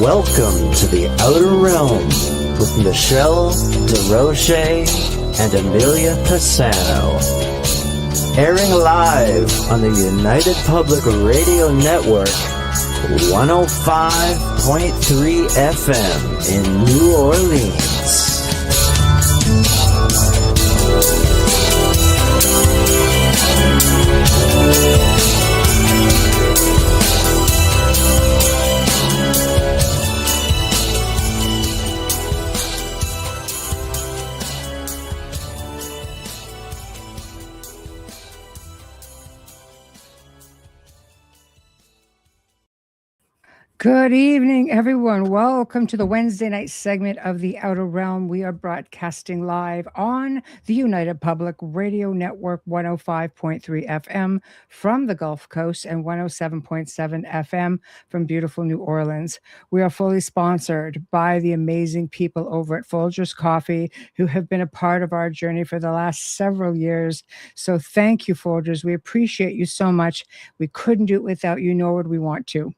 Welcome to the Outer Realm with Michelle Desrochers and Amelia Pisano. Airing live on the United Public Radio Network, 105.3 FM in New Orleans. Good evening, everyone. Welcome to the Wednesday night segment of The Outer Realm. We are broadcasting live on the United Public Radio Network, 105.3 FM from the Gulf Coast and 107.7 FM from beautiful New Orleans. We are fully sponsored by the amazing people over at Folgers Coffee, who have been a part of our journey for the last several years. So thank you, Folgers. We appreciate you so much. We couldn't do it without you, nor would we want to.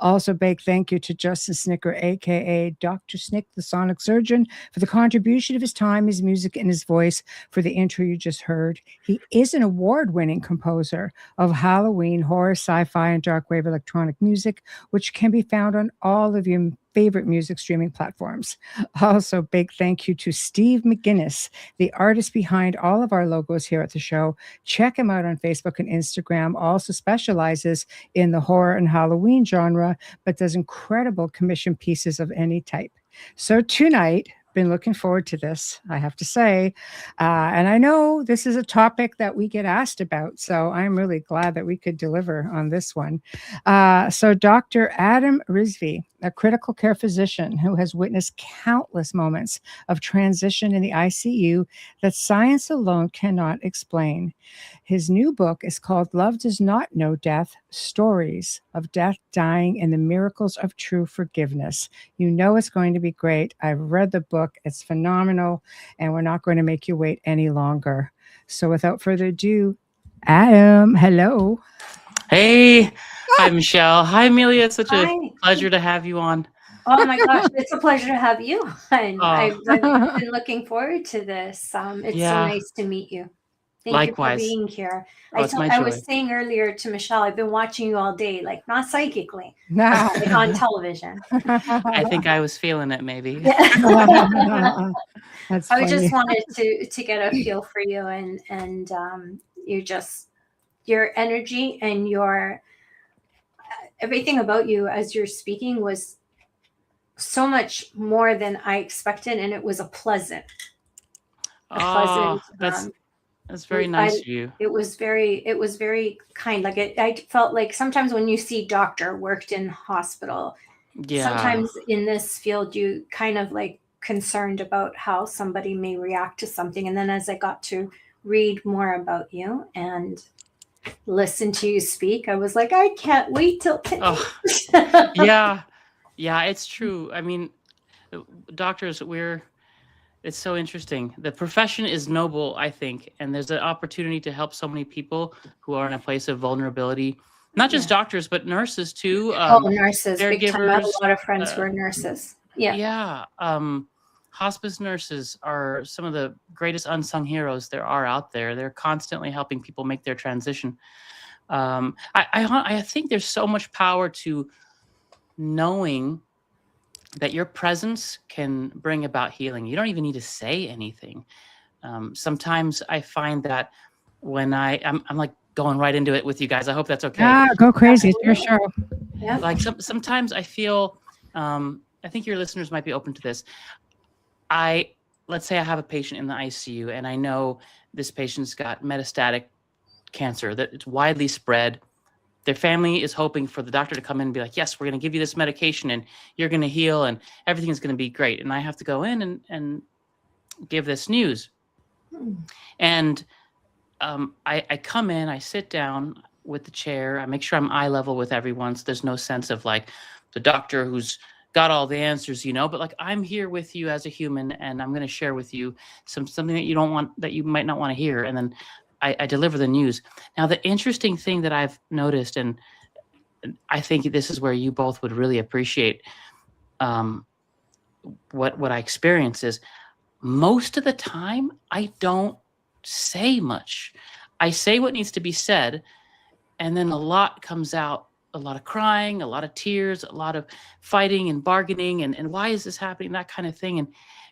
Also, big thank you to Justin Snicker, a.k.a. Dr. Snick, the sonic surgeon, for the contribution of his time, his music, and his voice for the intro you just heard. He is an award-winning composer of Halloween, horror, sci-fi, and dark wave electronic music, which can be found on all of your favorite music streaming platforms. Also, big thank you to Steve McGinnis, the artist behind all of our logos here at the show. Check him out on Facebook and Instagram. Also specializes in the horror and Halloween genre, but does incredible commission pieces of any type. So tonight, been looking forward to this, I have to say. And I know this is a topic that we get asked about, so I'm really glad that we could deliver on this one. So Dr. Adam Rizvi, a critical care physician who has witnessed countless moments of transition in the ICU that science alone cannot explain. His new book is called Love Does Not Know Death, Stories of Death, Dying, and the Miracles of True Forgiveness. You know it's going to be great. I've read the book. It's phenomenal, and we're not going to make you wait any longer. So without further ado, Adam, hello. Hey. Hi, Michelle. Hi, Amelia. It's such a pleasure to have you on. Oh my gosh, it's a pleasure to have you. And I've been looking forward to this. It's so nice to meet you. Likewise. You for being here. I was saying earlier to Michelle, I've been watching you all day, like not psychically, No. like on television. I think I was feeling it, maybe. That's I funny. just wanted to get a feel for you, and your energy and your everything about you as you're speaking was so much more than I expected, and it was pleasant. That's very nice of you. It was very kind. Like I felt like sometimes when you see doctor worked in hospital, sometimes in this field you kind of like concerned about how somebody may react to something. And then as I got to read more about you and listen to you speak, I was like, I can't wait till Yeah, it's true. I mean, doctors, it's so interesting. The profession is noble, I think, and there's an opportunity to help so many people who are in a place of vulnerability. Not just doctors, but nurses too. Nurses. Big time. I have a lot of friends who are nurses. Hospice nurses are some of the greatest unsung heroes there are out there. They're constantly helping people make their transition. I think there's so much power to knowing that your presence can bring about healing. You don't even need to say anything. Sometimes I find that when I'm like going right into it with you guys. I hope that's okay. Go crazy. It's your show. Yeah. Like sometimes I feel, I think your listeners might be open to this. Let's say I have a patient in the ICU and I know this patient's got metastatic cancer that it's widely spread. Their family is hoping for the doctor to come in and be like, yes, we're going to give you this medication and you're going to heal and everything's going to be great. And I have to go in and give this news. And I come in, I sit down with the chair. I make sure I'm eye level with everyone. So there's no sense of like the doctor who's got all the answers, but like I'm here with you as a human and I'm going to share with you something that you might not want to hear. And then I deliver the news. Now, the interesting thing that I've noticed, and I think this is where you both would really appreciate, what I experience is most of the time I don't say much. I say what needs to be said, and then a lot comes out, a lot of crying, a lot of tears, a lot of fighting and bargaining, and why is this happening, that kind of thing.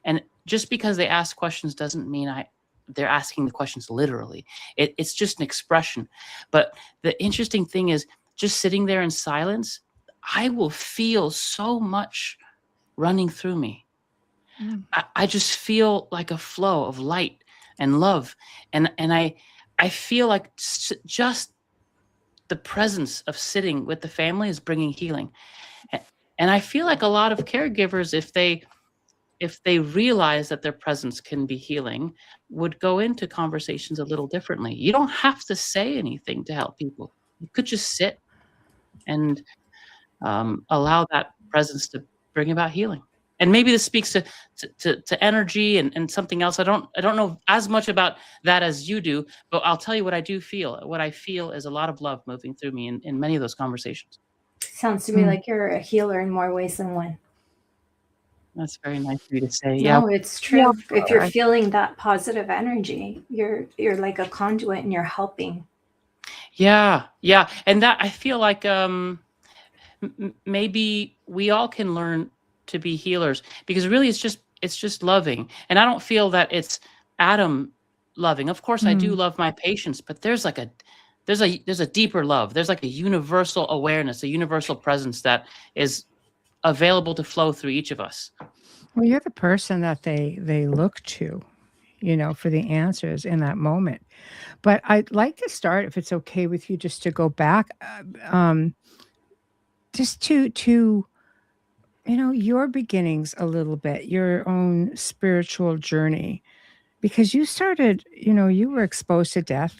And just because they ask questions doesn't mean they're asking the questions literally. It's just an expression. But the interesting thing is, just sitting there in silence, I will feel so much running through me. I just feel like a flow of light and love. And I feel like just the presence of sitting with the family is bringing healing. And I feel like a lot of caregivers, if they realize that their presence can be healing, would go into conversations a little differently. You don't have to say anything to help people. You could just sit and allow that presence to bring about healing. And maybe this speaks to energy and something else. I don't know as much about that as you do, but I'll tell you what I do feel. What I feel is a lot of love moving through me in many of those conversations. Sounds to me like you're a healer in more ways than one. That's very nice of you to say. No, Yeah, it's true. If you're feeling that positive energy, you're like a conduit and you're helping. Yeah. And that, I feel like maybe we all can learn to be healers, because really it's just loving. And I don't feel that it's Adam loving. Of course I do love my patients, but there's a deeper love. There's like a universal awareness, a universal presence that is available to flow through each of us. Well, you're the person that they look to, for the answers in that moment. But I'd like to start, if it's okay with you, just to go back, just to your beginnings a little bit, your own spiritual journey, because you started, you were exposed to death,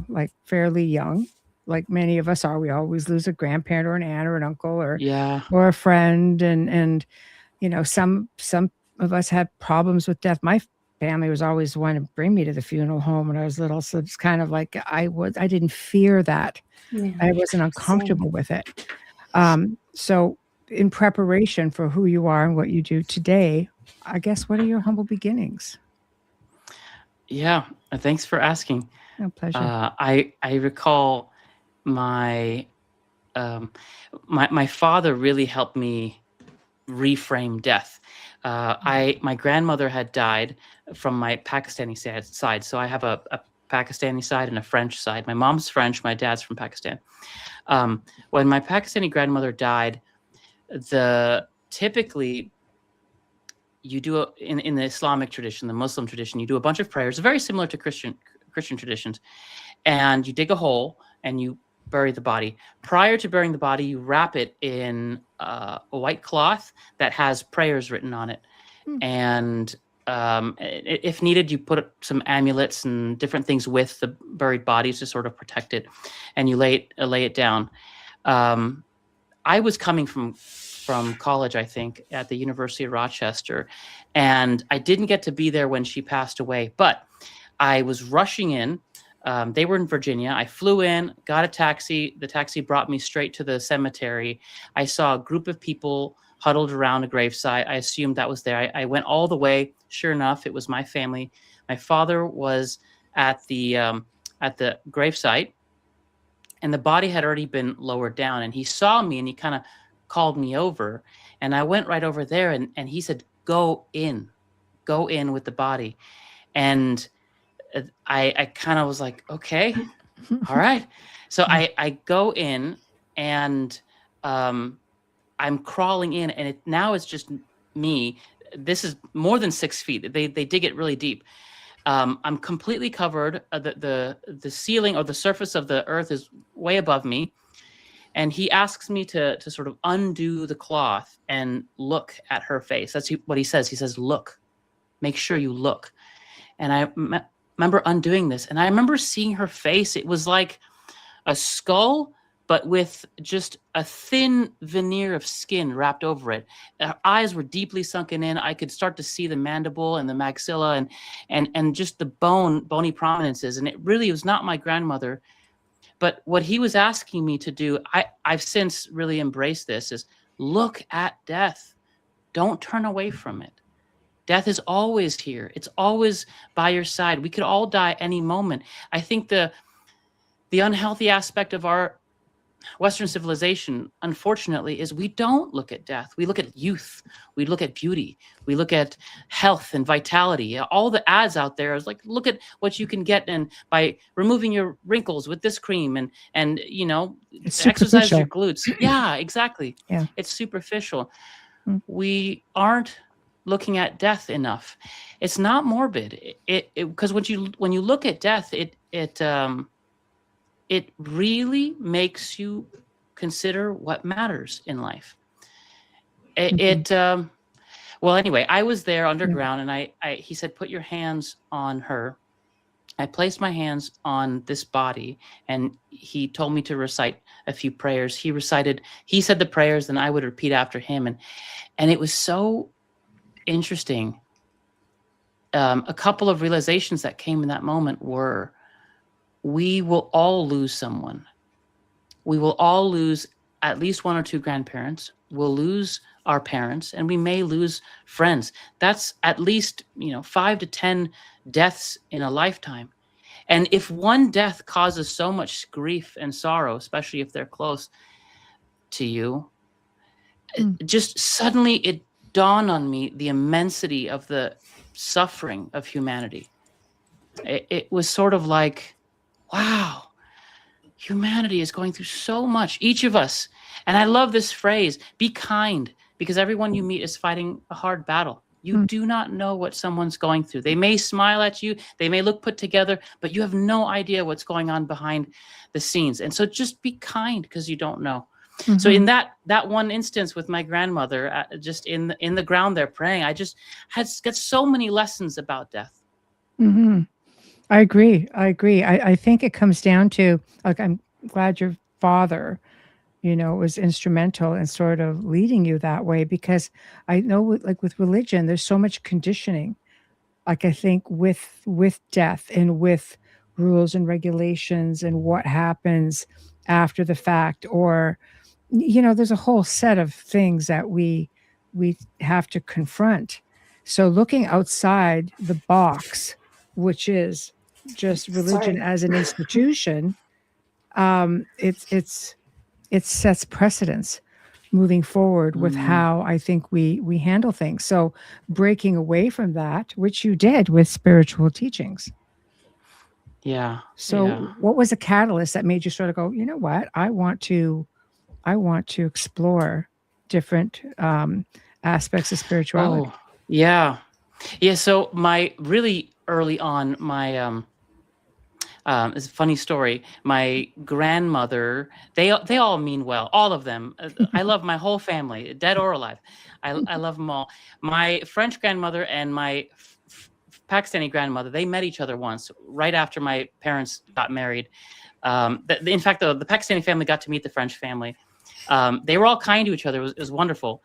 like fairly young, like many of us are. We always lose a grandparent or an aunt or an uncle or a friend, and some of us had problems with death. My family was always one to bring me to the funeral home when I was little, so it's kind of like I didn't fear that. I wasn't uncomfortable with it. So in preparation for who you are and what you do today, I guess, what are your humble beginnings? Yeah, thanks for asking. No, pleasure. I recall my father really helped me reframe death. My grandmother had died from my Pakistani side, so I have a Pakistani side and a French side. My mom's French, my dad's from Pakistan. When my Pakistani grandmother died, typically you do in the Islamic tradition, the Muslim tradition, you do a bunch of prayers, very similar to Christian traditions, and you dig a hole and you bury the body. Prior to burying the body, you wrap it in a white cloth that has prayers written on it, and if needed, you put some amulets and different things with the buried bodies to sort of protect it, and you lay it down. I was coming from college, I think, at the University of Rochester, and I didn't get to be there when she passed away, but I was rushing in. They were in Virginia. I flew in, got a taxi. The taxi brought me straight to the cemetery. I saw a group of people huddled around a gravesite. I assumed that was there. I went all the way. Sure enough, it was my family. My father was at the gravesite, and the body had already been lowered down. And he saw me, and he kind of called me over. And I went right over there, and he said, go in with the body. And I kind of was like, okay, all right. So I go in, and I'm crawling in, and now it's just me. This is more than 6 feet. They dig it really deep. I'm completely covered. The ceiling or the surface of the earth is way above me. And he asks me to sort of undo the cloth and look at her face. That's what he says. He says, look, make sure you look. And I remember undoing this, and I remember seeing her face. It was like a skull, but with just a thin veneer of skin wrapped over it. Her eyes were deeply sunken in. I could start to see the mandible and the maxilla and just the bony prominences. And it really was not my grandmother. But what he was asking me to do, I've since really embraced this, is look at death. Don't turn away from it. Death is always here. It's always by your side. We could all die any moment. I think the unhealthy aspect of our Western civilization, unfortunately, is we don't look at death. We look at youth. We look at beauty. We look at health and vitality. All the ads out there is like, look at what you can get and by removing your wrinkles with this cream and you know, It's exercise your superficial. glutes. Yeah, exactly. Yeah. It's superficial. Mm. We aren't looking at death enough. It's not morbid. Because when you look at death, it really makes you consider what matters in life. Well, anyway, I was there underground, and he said, put your hands on her. I placed my hands on this body, and he told me to recite a few prayers. He said the prayers, and I would repeat after him. And it was so interesting. A couple of realizations that came in that moment were, we will all lose someone. We will all lose at least one or two grandparents. We'll lose our parents, and we may lose friends. That's at least 5 to 10 deaths in a lifetime. And if one death causes so much grief and sorrow, especially if they're close to you, just suddenly it dawned on me the immensity of the suffering of humanity. It was sort of like, wow, humanity is going through so much, each of us. And I love this phrase, be kind, because everyone you meet is fighting a hard battle. You do not know what someone's going through. They may smile at you, they may look put together, but you have no idea what's going on behind the scenes. And so just be kind, because you don't know. Mm-hmm. So in that one instance with my grandmother, just in the ground there praying, I just got so many lessons about death. Mm-hmm. I agree. I think it comes down to, like, I'm glad your father, was instrumental in sort of leading you that way, because I know, like, with religion, there's so much conditioning. Like, I think with death and with rules and regulations and what happens after the fact, or, there's a whole set of things that we have to confront. So looking outside the box, which is just religion as an institution, it sets precedence moving forward with how I think we handle things. So breaking away from that, which you did with spiritual teachings. Yeah. So what was a catalyst that made you sort of go, you know what, I want to explore different aspects of spirituality? Oh, yeah. Yeah. So really early on, it's a funny story. My grandmother, they all mean well, all of them. I love my whole family, dead or alive. I love them all. My French grandmother and my Pakistani grandmother, they met each other once, right after my parents got married. In fact, the Pakistani family got to meet the French family. They were all kind to each other. It was wonderful.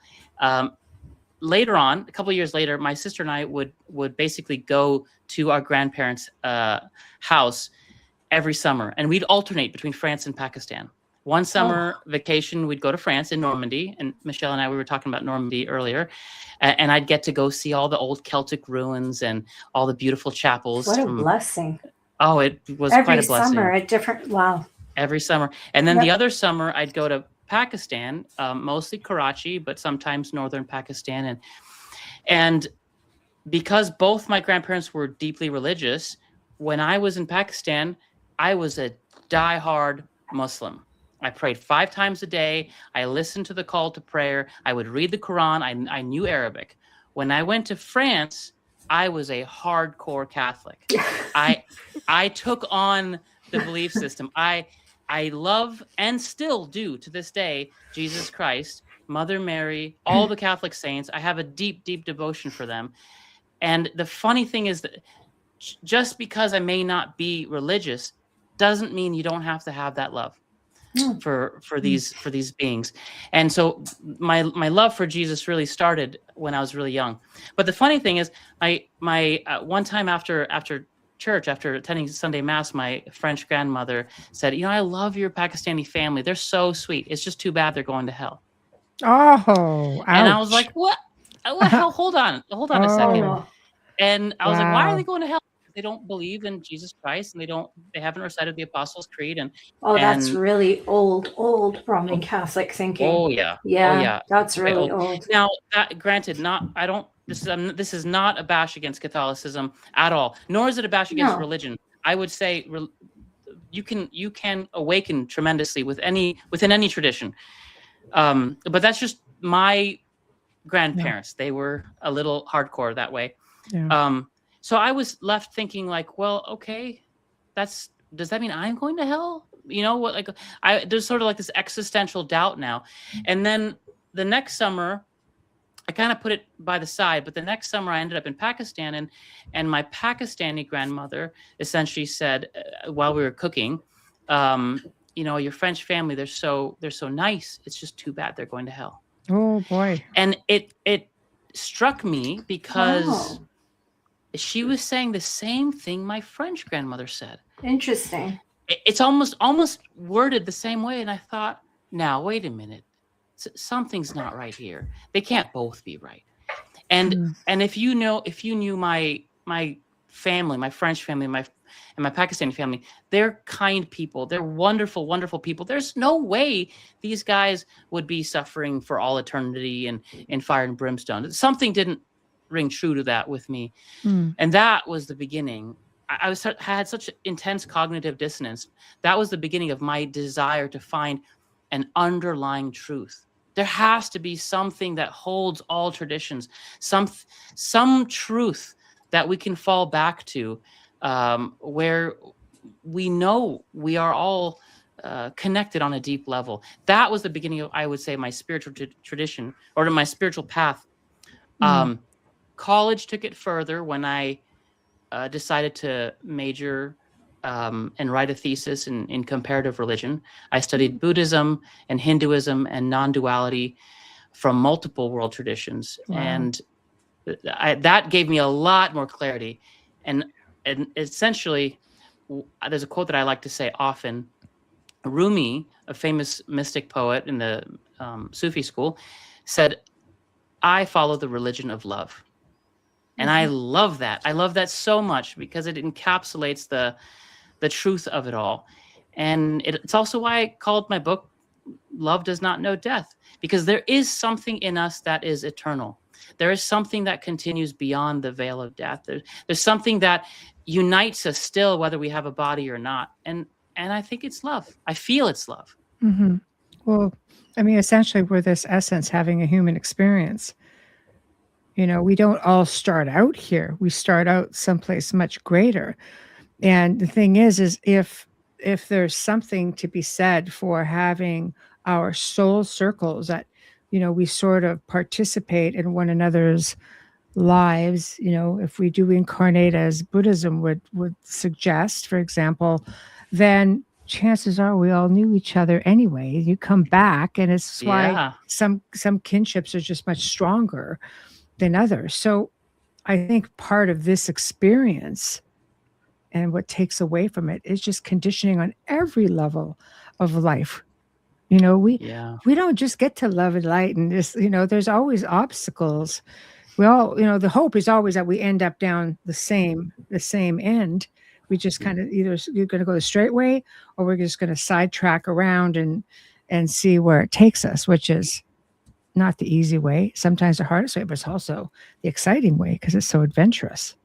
Later on, a couple of years later, my sister and I would basically go to our grandparents' house every summer, and we'd alternate between France and Pakistan. One summer vacation, we'd go to France in Normandy, and Michelle and I, we were talking about Normandy earlier, and I'd get to go see all the old Celtic ruins and all the beautiful chapels. What a blessing. Oh, it was quite a blessing. Every summer, a different, wow. Every summer. And then the other summer, I'd go to Pakistan, mostly Karachi, but sometimes northern Pakistan. And because both my grandparents were deeply religious, when I was in Pakistan, I was a diehard Muslim. I prayed 5 times a day. I listened to the call to prayer. I would read the Quran. I knew Arabic. When I went to France, I was a hardcore Catholic. I took on the belief system. I love, and still do to this day, Jesus Christ, Mother Mary, all the Catholic saints. I have a deep, deep devotion for them. And the funny thing is that just because I may not be religious doesn't mean you don't have to have that love for these beings. And so my love for Jesus really started when I was really young. But the funny thing is, my one time after church, after attending Sunday Mass, my French grandmother said, I love your Pakistani family. They're so sweet. It's just too bad they're going to hell. Oh, ouch. And I was like, what? Well, hold on a Oh, second. no. And I was like, why are they wow. going to hell? They don't believe in Jesus Christ, and they haven't recited the Apostles' Creed, Oh, that's and really old Roman Catholic thinking. oh yeah, oh Yeah, yeah, that's way really old. old. Now, granted, I don't. This is not a bash against Catholicism at all, nor is it a bash against No. religion. I would say you can awaken tremendously within any tradition. But that's just my grandparents. They were a little hardcore that way. Yeah. So I was left thinking like, well, okay, does that mean I'm going to hell? You know what? Like, there's sort of like this existential doubt now. And then the next summer, I kind of put it by the side, but the next summer I ended up in Pakistan, and my Pakistani grandmother essentially said, while we were cooking, your French family, they're so nice. It's just too bad they're going to hell. Oh boy. And it struck me because Wow. she was saying the same thing my French grandmother said. Interesting. It's almost worded the same way. And I thought, now, wait a minute. Something's not right here. They can't both be right. And if you knew my family, my French family, and my Pakistani family, they're kind people. They're wonderful, wonderful people. There's no way these guys would be suffering for all eternity in fire and brimstone. Something didn't ring true to that with me. And that was the beginning. I had such intense cognitive dissonance. That was the beginning of my desire to find an underlying truth. There has to be something that holds all traditions, some truth that we can fall back to, where we know we are all connected on a deep level. That was the beginning of, I would say, my spiritual tradition, or to my spiritual path. College took it further when I decided to major and write a thesis in comparative religion. I studied Buddhism and Hinduism and non-duality from multiple world traditions. Wow. And that gave me a lot more clarity. And essentially, there's a quote that I like to say often. Rumi, a famous mystic poet in the Sufi school, said, "I follow the religion of love." And I love that. I love that so much because it encapsulates the truth of it all. And it's also why I called my book Love Does Not Know Death, because there is something in us that is eternal. There is something that continues beyond the veil of death. There's something that unites us still, whether we have a body or not. And I think it's love. I feel it's love. Well, I mean, essentially, we're this essence having a human experience. We don't all start out here. We start out someplace much greater. And the thing is if there's something to be said for having our soul circles that, we sort of participate in one another's lives, if we do incarnate as Buddhism would suggest, for example, then chances are we all knew each other anyway. You come back, and it's why some kinships are just much stronger than others. So I think part of this experience and what takes away from it is just conditioning on every level of life. We don't just get to love and light and just, there's always obstacles. We all, the hope is always that we end up down the same end. We just kind of either you're going to go the straight way, or we're just going to sidetrack around and see where it takes us, which is not the easy way, sometimes the hardest way, but it's also the exciting way because it's so adventurous.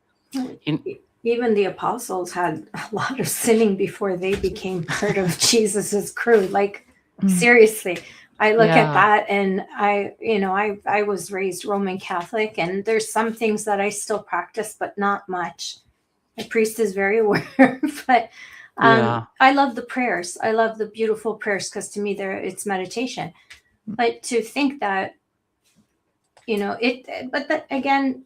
Even the apostles had a lot of sinning before they became part of Jesus's crew. Like, seriously, I look at that, and I was raised Roman Catholic, and there's some things that I still practice, but not much. The priest is very aware, but I love the prayers. I love the beautiful prayers because to me, it's meditation. But to think that, again,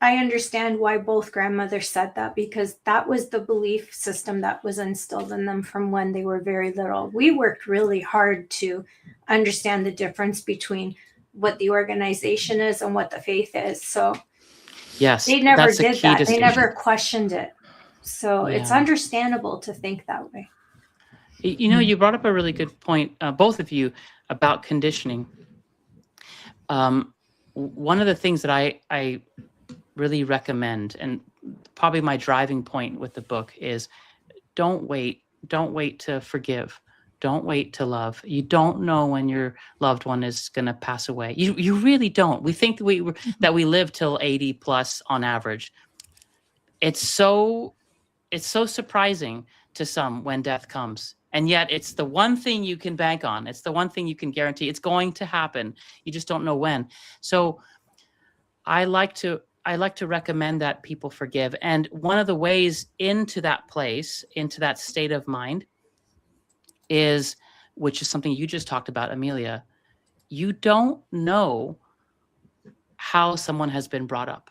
I understand why both grandmothers said that, because that was the belief system that was instilled in them from when they were very little. We worked really hard to understand the difference between what the organization is and what the faith is. So yes, they never did that. Distinction. They never questioned it. So it's understandable to think that way. You brought up a really good point, both of you, about conditioning. one of the things that I really recommend, and probably my driving point with the book, is don't wait to forgive. Don't wait to love. You don't know when your loved one is going to pass away. You really don't. We think that we live till 80 plus on average. It's so surprising to some when death comes. And yet it's the one thing you can bank on. It's the one thing you can guarantee. It's going to happen. You just don't know when. So I like to recommend that people forgive. And one of the ways into that place, into that state of mind, is, which is something you just talked about, Amelia, you don't know how someone has been brought up.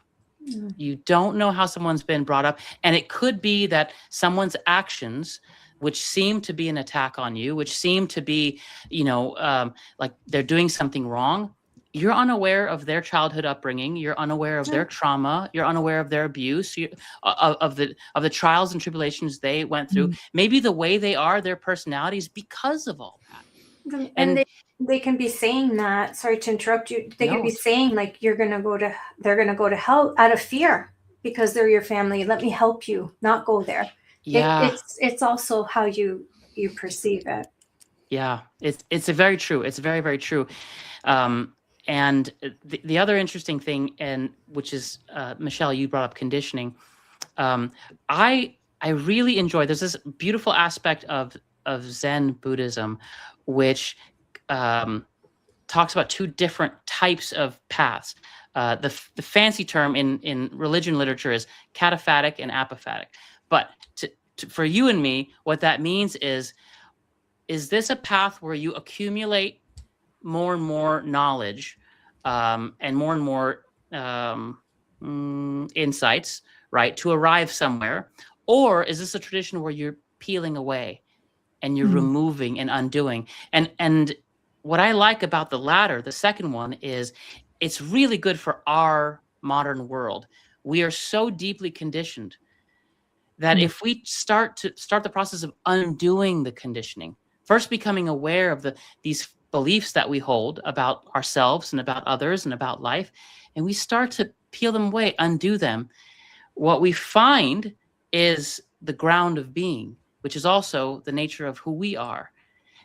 You don't know how someone's been brought up. And it could be that someone's actions, which seem to be an attack on you, which seem to be, like they're doing something wrong. You're unaware of their childhood upbringing. You're unaware of their trauma. You're unaware of their abuse, of the trials and tribulations they went through. Maybe the way they are, their personalities, because of all that. And they can be saying that. Sorry to interrupt you. They can be saying like they're gonna go to hell out of fear because they're your family. Let me help you, not go there. Yeah, it's also how you perceive it. Yeah, it's very true. It's very, very true. And the other interesting thing, and which is, Michelle, you brought up conditioning. I really enjoy, there's this beautiful aspect of Zen Buddhism, which talks about two different types of paths. The fancy term in religion literature is cataphatic and apophatic. But for you and me, what that means is this a path where you accumulate more and more knowledge and more insights, right, to arrive somewhere? Or is this a tradition where you're peeling away and you're removing and undoing? And what I like about the latter, the second one, is it's really good for our modern world. We are so deeply conditioned that if we start the process of undoing the conditioning, first becoming aware of these beliefs that we hold about ourselves and about others and about life, and we start to peel them away, undo them, what we find is the ground of being, which is also the nature of who we are.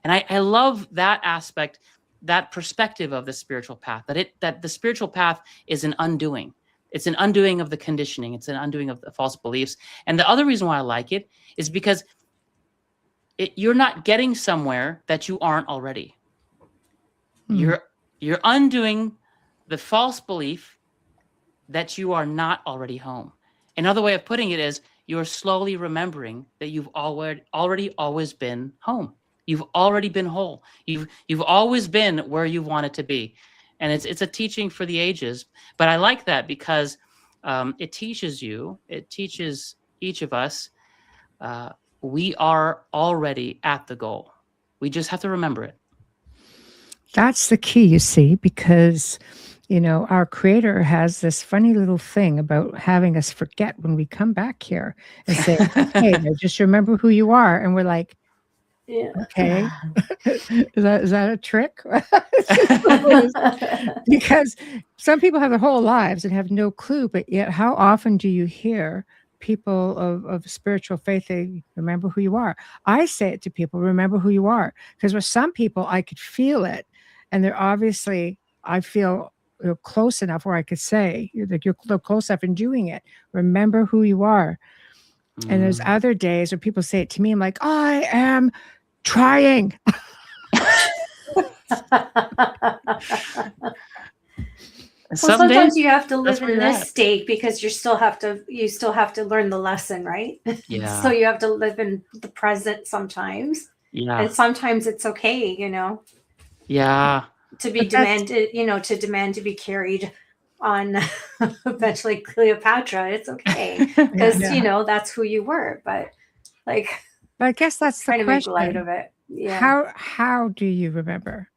And I love that aspect, that perspective of the spiritual path, that the spiritual path is an undoing. It's an undoing of the conditioning. It's an undoing of the false beliefs. And the other reason why I like it is because you're not getting somewhere that you aren't already. You're undoing the false belief that you are not already home. Another way of putting it is you're slowly remembering that you've already always been home. You've already been whole. You've always been where you wanted to be. And it's a teaching for the ages. But I like that because it teaches each of us, we are already at the goal. We just have to remember it. That's the key, you see, because, our Creator has this funny little thing about having us forget when we come back here and say, hey, now just remember who you are. And we're like, yeah, okay, is that a trick? Because some people have their whole lives and have no clue, but yet how often do you hear people of spiritual faith, they remember who you are? I say it to people, remember who you are, because with some people I could feel it, and they're obviously, I feel close enough where I could say, like, you're close enough in doing it, remember who you are. And there's other days where people say it to me, I'm like, I am trying. Sometimes you have to live in this state because you still have to learn the lesson, right? Yeah. So you have to live in the present sometimes. Yeah. And sometimes it's okay, Yeah. to be demanded, to demand to be carried on eventually Cleopatra. It's okay because that's who you were. But I guess that's the trying question. to make light of it. Yeah. How do you remember?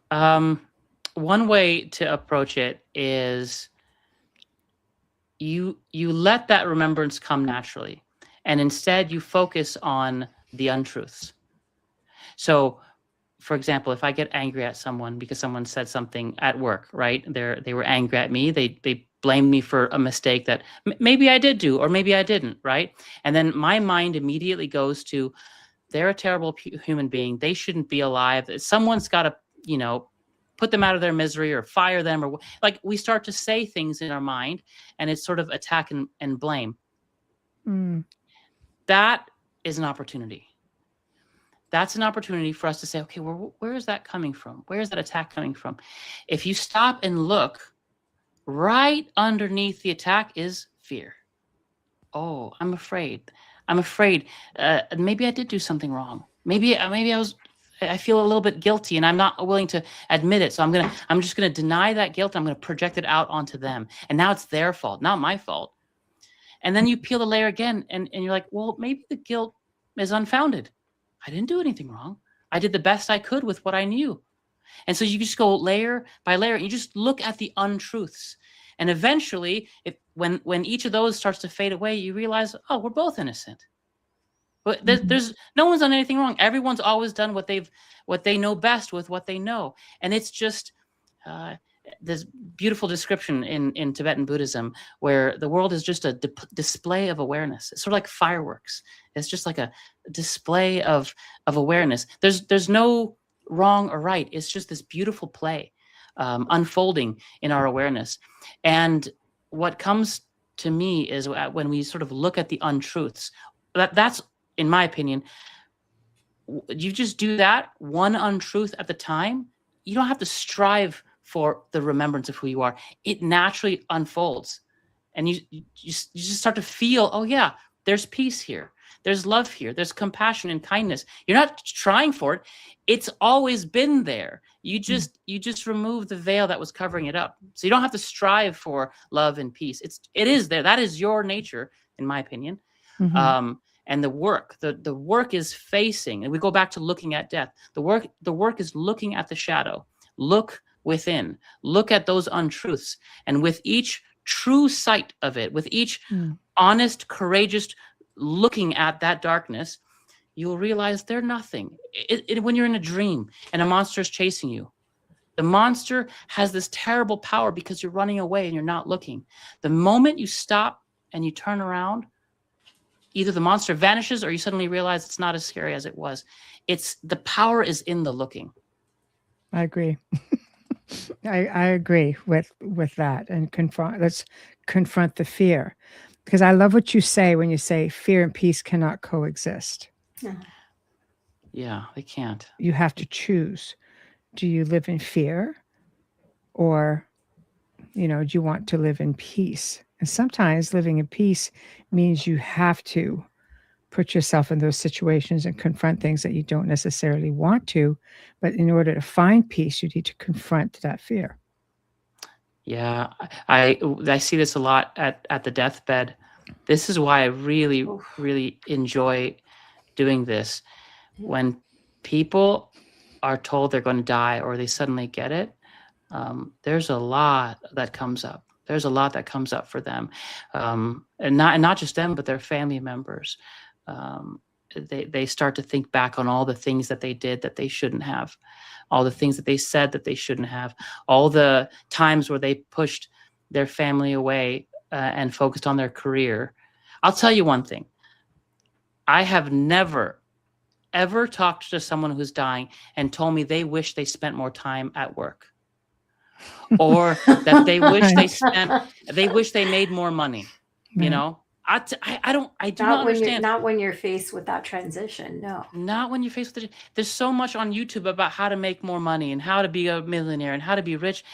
One way to approach it is you let that remembrance come naturally, and instead you focus on the untruths. So for example, if I get angry at someone because someone said something at work, right? They were angry at me. They blamed me for a mistake that maybe I did do, or maybe I didn't, right? And then my mind immediately goes to, they're a terrible human being. They shouldn't be alive. Someone's got to, put them out of their misery or fire them, or like we start to say things in our mind, and it's sort of attack and blame. That is an opportunity. That's an opportunity for us to say, okay, where is that coming from? Where is that attack coming from? If you stop and look, right underneath the attack is fear. Oh, I'm afraid. I'm afraid. Maybe I did do something wrong. Maybe I feel a little bit guilty, and I'm not willing to admit it. So I'm just gonna deny that guilt. I'm gonna project it out onto them, and now it's their fault, not my fault. And then you peel the layer again, and you're like, well, maybe the guilt is unfounded. I didn't do anything wrong. I did the best I could with what I knew. And so you just go layer by layer, and you just look at the untruths. And eventually, when each of those starts to fade away, you realize, oh, we're both innocent. But there's no one's done anything wrong. Everyone's always done what they know best with what they know. And it's just this beautiful description in Tibetan Buddhism, where the world is just a display of awareness. It's sort of like fireworks. It's just like a display of awareness. There's no wrong or right. It's just this beautiful play unfolding in our awareness. And what comes to me is when we sort of look at the untruths, that's, in my opinion, you just do that one untruth at the time. You don't have to strive for the remembrance of who you are. It naturally unfolds. And you just start to feel, oh yeah, there's peace here. There's love here. There's compassion and kindness. You're not trying for it. It's always been there. You just remove the veil that was covering it up. So you don't have to strive for love and peace. It is there. That is your nature, in my opinion. And the work is facing, and we go back to looking at death. The work is looking at the shadow. Look within. Look at those untruths. And with each true sight of it, with each honest, courageous looking at that darkness, you'll realize they're nothing. When you're in a dream and a monster is chasing you, the monster has this terrible power because you're running away and you're not looking. The moment you stop and you turn around, either the monster vanishes or you suddenly realize it's not as scary as it was. The power is in the looking. I agree. I agree with that, and let's confront the fear, because I love what you say when you say fear and peace cannot coexist. Yeah, they can't. You have to choose. Do you live in fear, or do you want to live in peace? And sometimes living in peace means you have to put yourself in those situations and confront things that you don't necessarily want to. But in order to find peace, you need to confront that fear. Yeah, I see this a lot at the deathbed. This is why I really, really enjoy doing this. When people are told they're going to die or they suddenly get it, there's a lot that comes up. There's a lot that comes up for them, and not just them, but their family members. They start to think back on all the things that they did that they shouldn't have, all the things that they said that they shouldn't have, all the times where they pushed their family away and focused on their career. I'll tell you one thing. I have never, ever talked to someone who's dying and told me they wish they spent more time at work. Or that they wish they made more money. I do not understand. Not when you're faced with that transition. No. Not when you're faced with it. There's so much on YouTube about how to make more money and how to be a millionaire and how to be rich.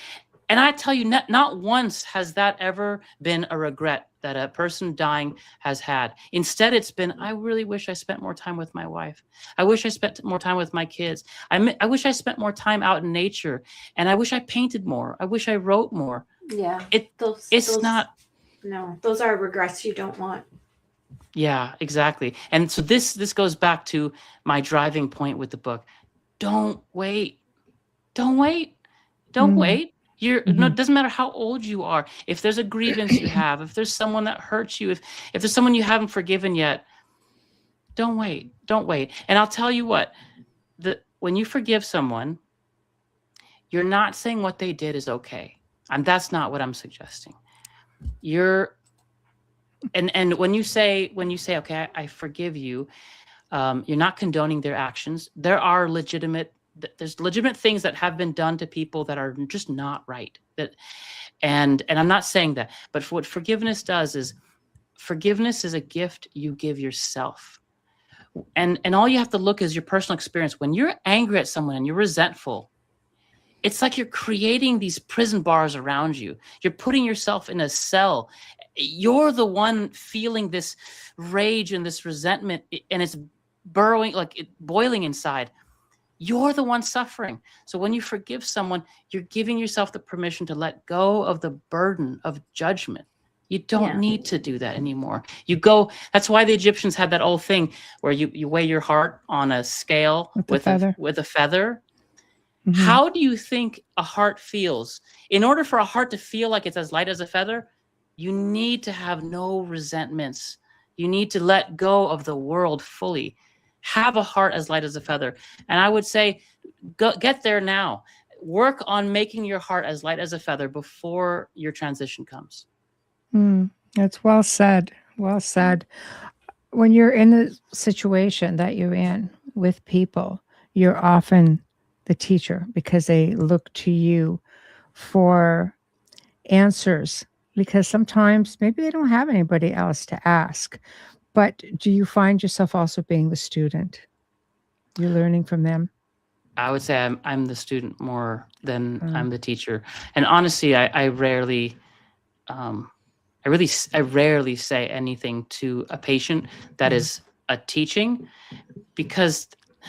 And I tell you, not once has that ever been a regret that a person dying has had. Instead, it's been, I really wish I spent more time with my wife. I wish I spent more time with my kids. I wish I spent more time out in nature. And I wish I painted more. I wish I wrote more. Yeah. No, those are regrets you don't want. Yeah, exactly. And so this goes back to my driving point with the book. Don't wait. Don't wait. Don't wait. No, it doesn't matter how old you are. If there's a grievance you have, if there's someone that hurts you, if there's someone you haven't forgiven yet, don't wait. Don't wait. And I'll tell you what, when you forgive someone, you're not saying what they did is okay. And that's not what I'm suggesting. And when you say, okay, I forgive you, you're not condoning their actions. There's legitimate things that have been done to people that are just not right. And I'm not saying that, but what forgiveness does is, forgiveness is a gift you give yourself. And all you have to look is your personal experience. When you're angry at someone and you're resentful, it's like you're creating these prison bars around you. You're putting yourself in a cell. You're the one feeling this rage and this resentment, and it's boiling inside. You're the one suffering. So when you forgive someone, you're giving yourself the permission to let go of the burden of judgment. You don't need to do that anymore. That's why the Egyptians had that old thing where you weigh your heart on a scale with a feather. Mm-hmm. How do you think a heart feels? In order for a heart to feel like it's as light as a feather, you need to have no resentments. You need to let go of the world fully. Have a heart as light as a feather. And I would say, get there now. Work on making your heart as light as a feather before your transition comes. That's well said. Well said. When you're in the situation that you're in with people, you're often the teacher because they look to you for answers, because sometimes maybe they don't have anybody else to ask. But do you find yourself also being the student? You're learning from them? I would say I'm the student more than I'm the teacher. And honestly, I rarely say anything to a patient that is a teaching, because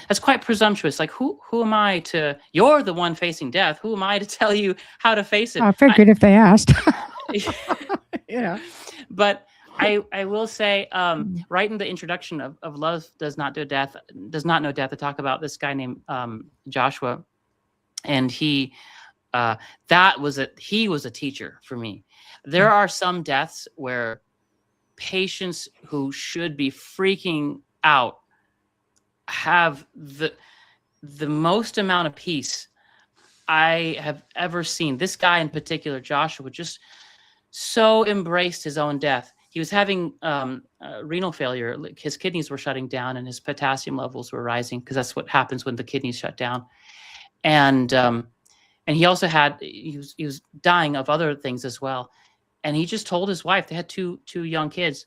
that's quite presumptuous. Like, who am I to? You're the one facing death. Who am I to tell you how to face it? I figured if they asked. But I will say, right in the introduction of Love Does Not Know Death, to talk about this guy named Joshua, and he was a teacher for me. There are some deaths where patients who should be freaking out have the most amount of peace I have ever seen. This guy in particular, Joshua, just so embraced his own death. He was having renal failure. His kidneys were shutting down and his potassium levels were rising, because that's what happens when the kidneys shut down. And he also he was dying of other things as well. And he just told his wife, they had two young kids,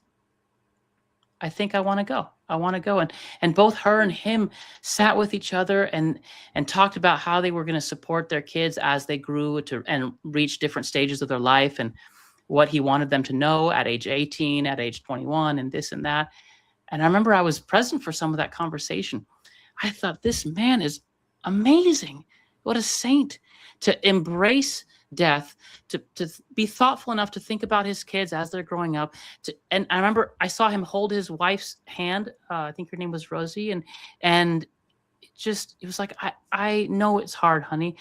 I think I want to go. I want to go. And both her and him sat with each other and talked about how they were going to support their kids as they grew and reach different stages of their life, and what he wanted them to know at age 18, at age 21, and this and that. And I remember I was present for some of that conversation. I thought, this man is amazing. What a saint, to embrace death, to be thoughtful enough to think about his kids as they're growing up. And I remember I saw him hold his wife's hand. I think her name was Rosie. And it was like, I know it's hard, honey.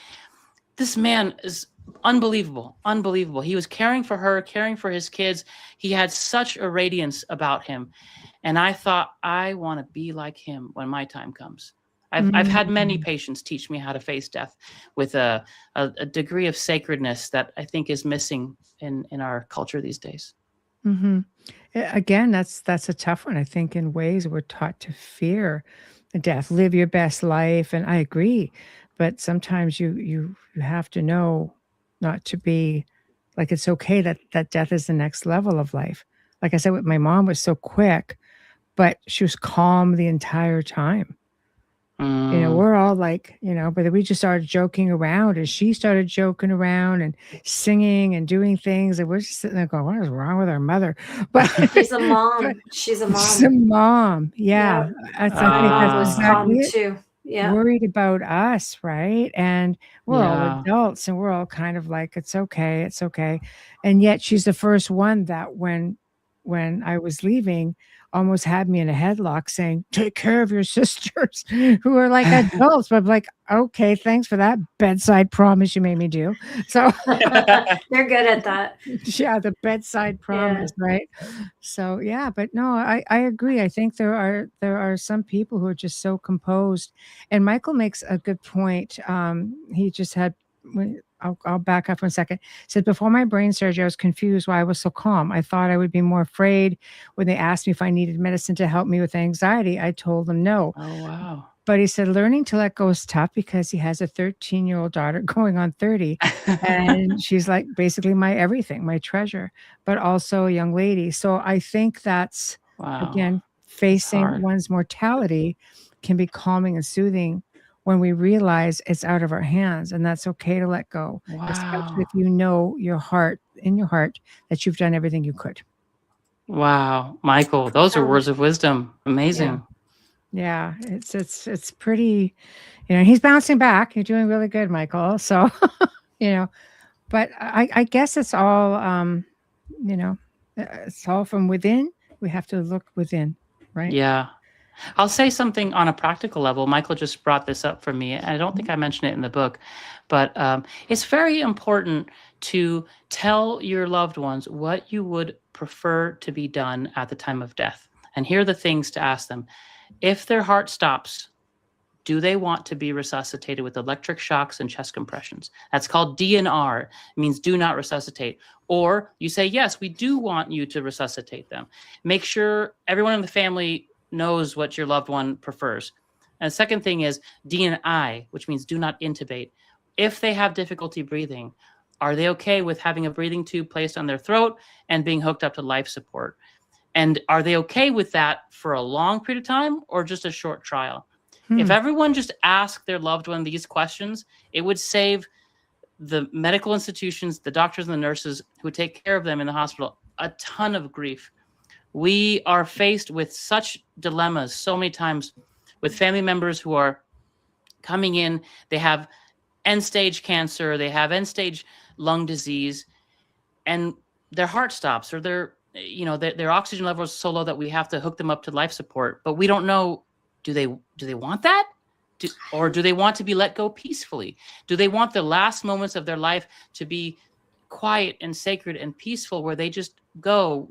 This man is unbelievable. He was caring for her, caring for his kids. He had such a radiance about him. And I thought, I want to be like him when my time comes. I've had many patients teach me how to face death with a degree of sacredness that I think is missing in our culture these days. Mm-hmm. Again, that's a tough one. I think in ways we're taught to fear death, live your best life. And I agree. But sometimes you have to know not to be like, it's okay that death is the next level of life. Like I said, with my mom was so quick, but she was calm the entire time. We're all like, but we just started joking around, and she started joking around and singing and doing things. And we're just sitting there going, what is wrong with our mother? But she's a mom. She's a mom. She's a mom. Yeah. I think that's exactly it. Too. Yeah. Worried about us, right? And we're all adults, and we're all kind of like, it's okay, it's okay. And yet she's the first one that when I was leaving, almost had me in a headlock saying, take care of your sisters who are like adults. But I'm like, okay, thanks for that bedside promise you made me do. So they're good at that. yeah, the bedside promise, right? So yeah, but no, I agree. I think there are some people who are just so composed. And Michael makes a good point. He just had I'll back up 1 second. Said before my brain surgery, I was confused why I was so calm. I thought I would be more afraid when they asked me if I needed medicine to help me with anxiety. I told them no. Oh, wow. But he said learning to let go is tough because he has a 13-year-old daughter going on 30. And she's like basically my everything, my treasure, but also a young lady. So I think that's, again, facing one's mortality can be calming and soothing when we realize it's out of our hands, and that's okay to let go, especially if you know in your heart that you've done everything you could. Wow, Michael, those are words of wisdom. Amazing. Yeah, it's pretty, he's bouncing back. You're doing really good, Michael. So, but I guess it's all, it's all from within. We have to look within, right? Yeah. I'll say something on a practical level. Michael just brought this up for me, and I don't think I mentioned it in the book, but it's very important to tell your loved ones what you would prefer to be done at the time of death. And here are the things to ask them. If their heart stops, do they want to be resuscitated with electric shocks and chest compressions? That's called DNR. It means do not resuscitate. Or you say, yes, we do want you to resuscitate them. Make sure everyone in the family knows what your loved one prefers. And the second thing is DNI, which means do not intubate. If they have difficulty breathing, are they okay with having a breathing tube placed on their throat and being hooked up to life support? And are they okay with that for a long period of time or just a short trial? If everyone just asked their loved one these questions, it would save the medical institutions, the doctors and the nurses who take care of them in the hospital, a ton of grief. We are faced with such dilemmas so many times with family members who are coming in. They have end-stage cancer, they have end-stage lung disease, and their heart stops, or their oxygen level is so low that we have to hook them up to life support. But we don't know, do they want that? Or do they want to be let go peacefully? Do they want the last moments of their life to be quiet and sacred and peaceful where they just go?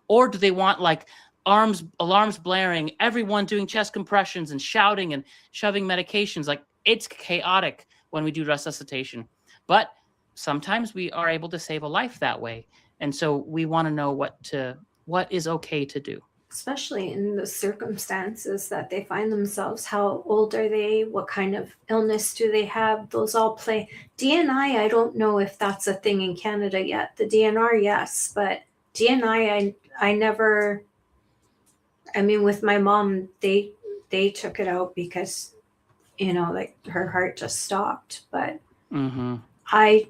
Or do they want like alarms blaring, everyone doing chest compressions and shouting and shoving medications? Like, it's chaotic when we do resuscitation. But sometimes we are able to save a life that way. And so we want to know what is okay to do. Especially in the circumstances that they find themselves. How old are they? What kind of illness do they have? Those all play. DNI, I don't know if that's a thing in Canada yet. The DNR, yes, but DNI, I never. I mean, with my mom, they took it out because, like her heart just stopped. But I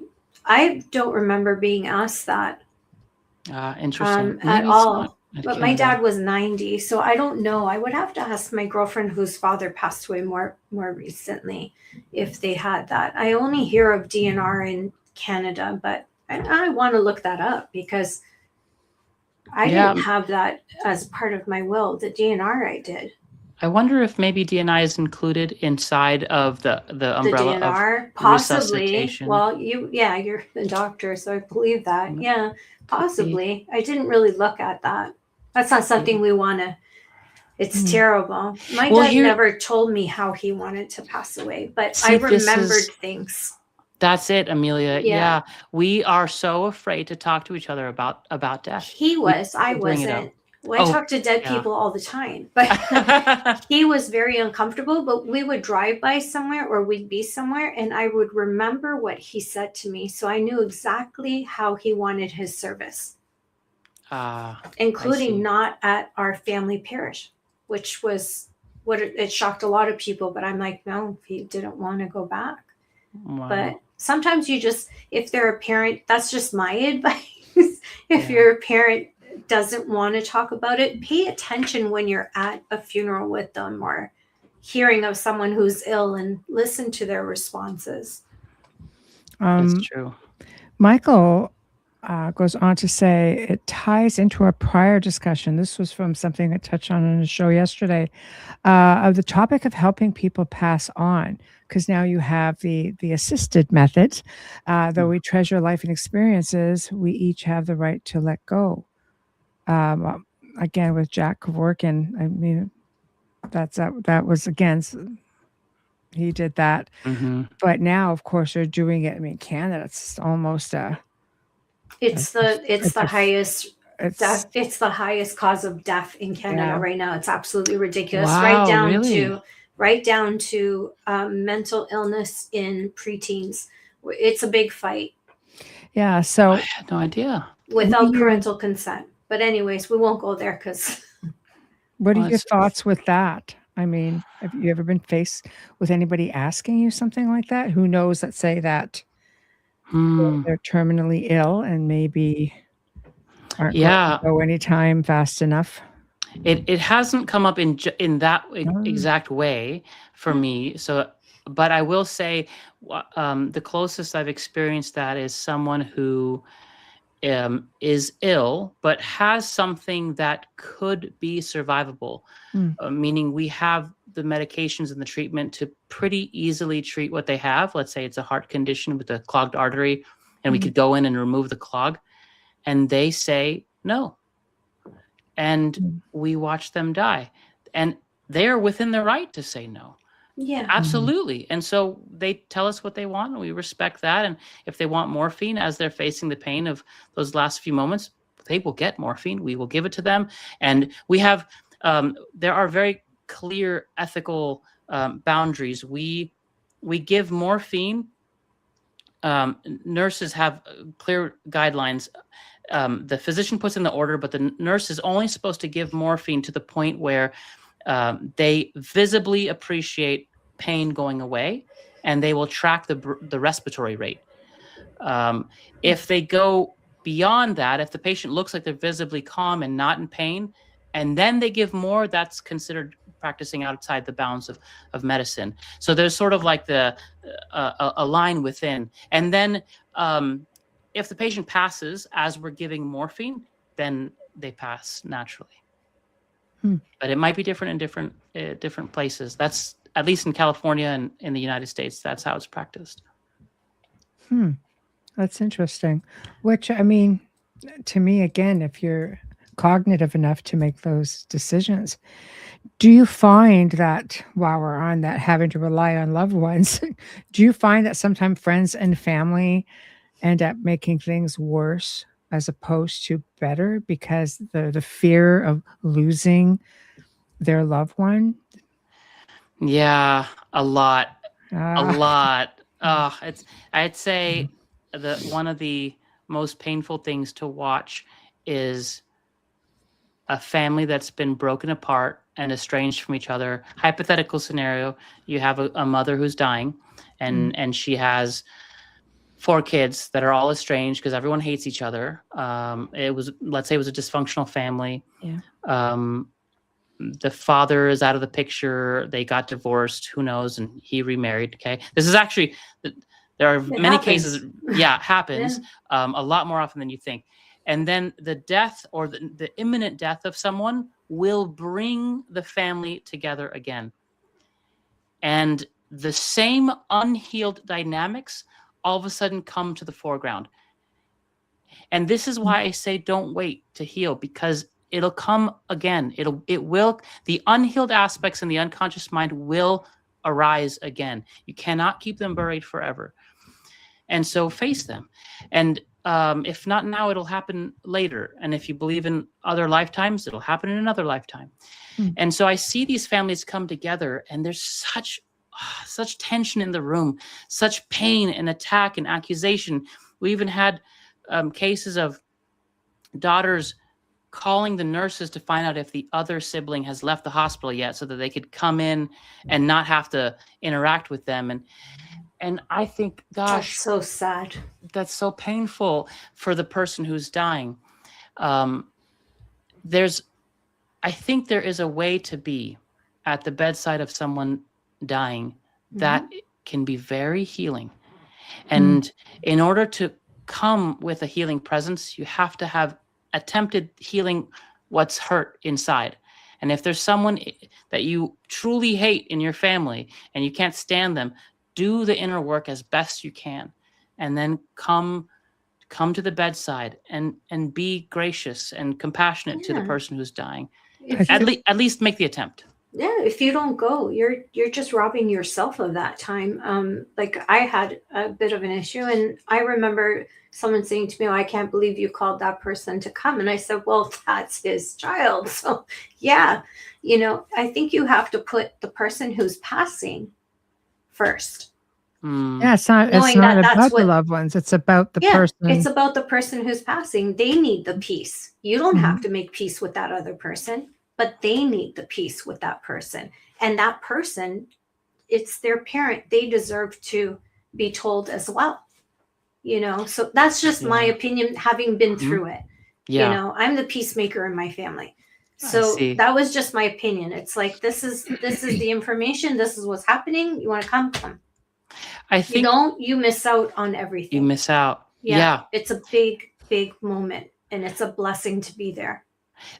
don't remember being asked that. Interesting. At all. But my dad was 90, so I don't know. I would have to ask my girlfriend whose father passed away more recently if they had that. I only hear of DNR in Canada, but I want to look that up because I didn't have that as part of my will. The DNR I did. I wonder if maybe DNI is included inside of the umbrella the DNR, of possibly. resuscitation. Well, you're the doctor, so I believe that. Yeah, possibly. I didn't really look at that. That's not something we want to. It's terrible. My dad never told me how he wanted to pass away, but I remembered things. That's it, Amelia. Yeah. We are so afraid to talk to each other about death. He was. I wasn't. Well, I talk to dead people all the time, but he was very uncomfortable. But we would drive by somewhere or we'd be somewhere, and I would remember what he said to me. So I knew exactly how he wanted his service, including not at our family parish, which was what it shocked a lot of people. But I'm like, no, he didn't want to go back. Wow. But sometimes you just, if they're a parent, that's just my advice. If you're a parent doesn't want to talk about it, pay attention when you're at a funeral with them or hearing of someone who's ill and listen to their responses. That's true. Michael, goes on to say it ties into our prior discussion. This was from something I touched on the show yesterday, of the topic of helping people pass on. Because now you have the assisted methods. Though we treasure life and experiences, we each have the right to let go. Again, with Jack Kevorkian, I mean, that was against. He did that, but now, of course, they're doing it. I mean, Canada, it's almost it's the highest cause of death in Canada right now. It's absolutely ridiculous. Wow, Right down to mental illness in preteens. It's a big fight. Yeah. So I had no idea. Without parental consent. But anyways, we won't go there because. What are your thoughts with that? I mean, have you ever been faced with anybody asking you something like that? Who knows, let's say that they're terminally ill and maybe aren't going to go anytime fast enough? It hasn't come up in that exact way for me. So, but I will say the closest I've experienced that is someone who is ill, but has something that could be survivable, meaning we have the medications and the treatment to pretty easily treat what they have. Let's say it's a heart condition with a clogged artery, and we could go in and remove the clog, and they say no. And we watch them die. And they're within their right to say no. Yeah, absolutely. And so they tell us what they want, and we respect that. And if they want morphine as they're facing the pain of those last few moments, they will get morphine. We will give it to them. And we have, there are very clear ethical boundaries. We give morphine. Nurses have clear guidelines. The physician puts in the order, but the nurse is only supposed to give morphine to the point where they visibly appreciate pain going away, and they will track the respiratory rate. If they go beyond that, if the patient looks like they're visibly calm and not in pain, and then they give more, that's considered practicing outside the bounds of medicine. So there's sort of like a line within. And then if the patient passes as we're giving morphine, then they pass naturally. But it might be different in different places. That's at least in California and in the United States. That's how it's practiced. That's interesting. Which, I mean, to me, again, if you're cognitive enough to make those decisions, do you find that while we're on that, having to rely on loved ones, do you find that sometimes friends and family end up making things worse as opposed to better because the fear of losing their loved one? Yeah, a lot. I'd say one of the most painful things to watch is a family that's been broken apart and estranged from each other. Hypothetical scenario: you have a mother who's dying, and she has 4 kids that are all estranged because everyone hates each other. Let's say it was a dysfunctional family. Yeah. The father is out of the picture. They got divorced. Who knows? And he remarried. Okay. This is actually, there are many cases. Yeah, it happens a lot more often than you think. And then the death or the imminent death of someone will bring the family together again. And the same unhealed dynamics all of a sudden come to the foreground. And this is why I say don't wait to heal, because it'll come again. The unhealed aspects in the unconscious mind will arise again. You cannot keep them buried forever. And so face them. And if not now, it'll happen later. And if you believe in other lifetimes, it'll happen in another lifetime. And so I see these families come together, and there's such tension in the room, such pain and attack and accusation. We even had cases of daughters calling the nurses to find out if the other sibling has left the hospital yet, so that they could come in and not have to interact with them. And I think, gosh, that's so sad. That's so painful for the person who's dying. I think there is a way to be at the bedside of someone dying that can be very healing. And in order to come with a healing presence. You have to have attempted healing what's hurt inside. And if there's someone that you truly hate in your family and you can't stand them, do the inner work as best you can, and then come to the bedside and be gracious and compassionate to the person who's dying. At least make the attempt. Yeah, if you don't go, you're just robbing yourself of that time. Like I had a bit of an issue, and I remember someone saying to me, "Oh, I can't believe you called that person to come." And I said, "Well, that's his child." So yeah, I think you have to put the person who's passing first. Yeah, it's not about the loved ones. It's about the person. It's about the person who's passing. They need the peace. You don't have to make peace with that other person, but they need the peace with that person. And that person, it's their parent. They deserve to be told as well. So that's just my opinion, having been through it. Yeah. I'm the peacemaker in my family. So that was just my opinion. It's like, this is the information. This is what's happening. You want to come? I think you miss out on everything. You miss out. Yeah. It's a big, big moment, and it's a blessing to be there.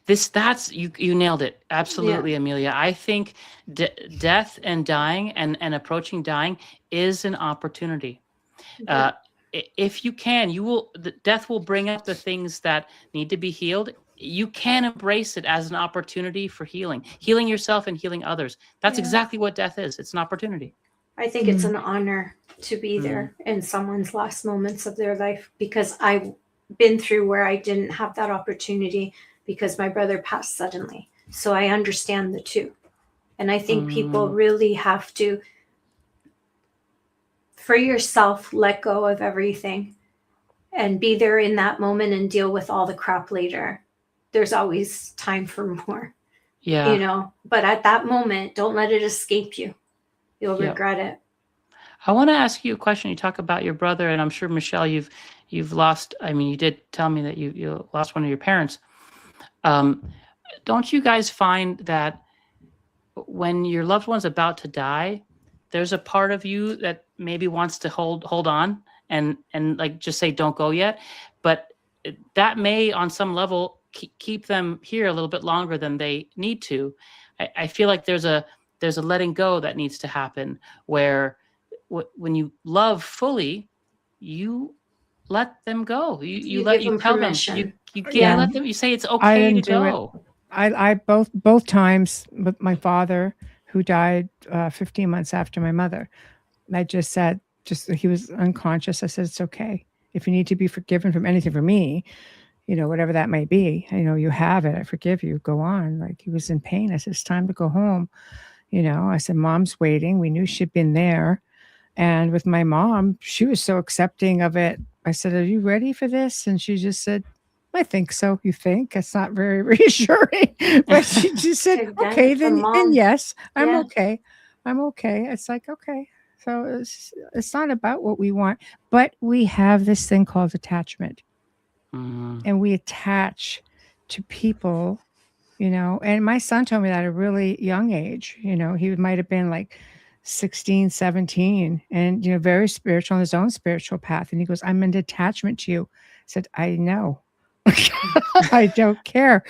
That's you nailed it. Absolutely, Amelia. I think death and dying and approaching dying is an opportunity. If you can, death will bring up the things that need to be healed. You can embrace it as an opportunity for healing yourself and healing others. That's exactly what death is. It's an opportunity. I think it's an honor to be there in someone's last moments of their life, because I've been through where I didn't have that opportunity because my brother passed suddenly. So I understand the two. And I think people really have to, for yourself, let go of everything and be there in that moment and deal with all the crap later. There's always time for more. Yeah. But at that moment, don't let it escape you. You'll regret it. I want to ask you a question. You talk about your brother, and I'm sure, Michelle, you've lost. I mean, you did tell me that you lost one of your parents. Don't you guys find that when your loved one's about to die, there's a part of you that maybe wants to hold on and like just say, don't go yet, but that may on some level keep them here a little bit longer than they need to. I feel like there's a letting go that needs to happen, where when you love fully, you let them go. You tell permission. them, you let them, you say it's okay to go. I both times with my father, who died 15 months after my mother, I just said, he was unconscious. I said, it's okay. If you need to be forgiven from anything for me, whatever that might be, you have it. I forgive you. Go on. Like, he was in pain. I said, it's time to go home. I said, Mom's waiting. We knew she'd been there. And with my mom, she was so accepting of it. I said, are you ready for this? And she just said, I think so. You think? It's not very reassuring. But she just said, okay, then yes, I'm okay. I'm okay. It's like, okay. So it's not about what we want, but we have this thing called attachment. And we attach to people, and my son told me that at a really young age. He might have been like 16, 17, and, very spiritual on his own spiritual path. And he goes, I'm in attachment to you. I said, I know. I don't care.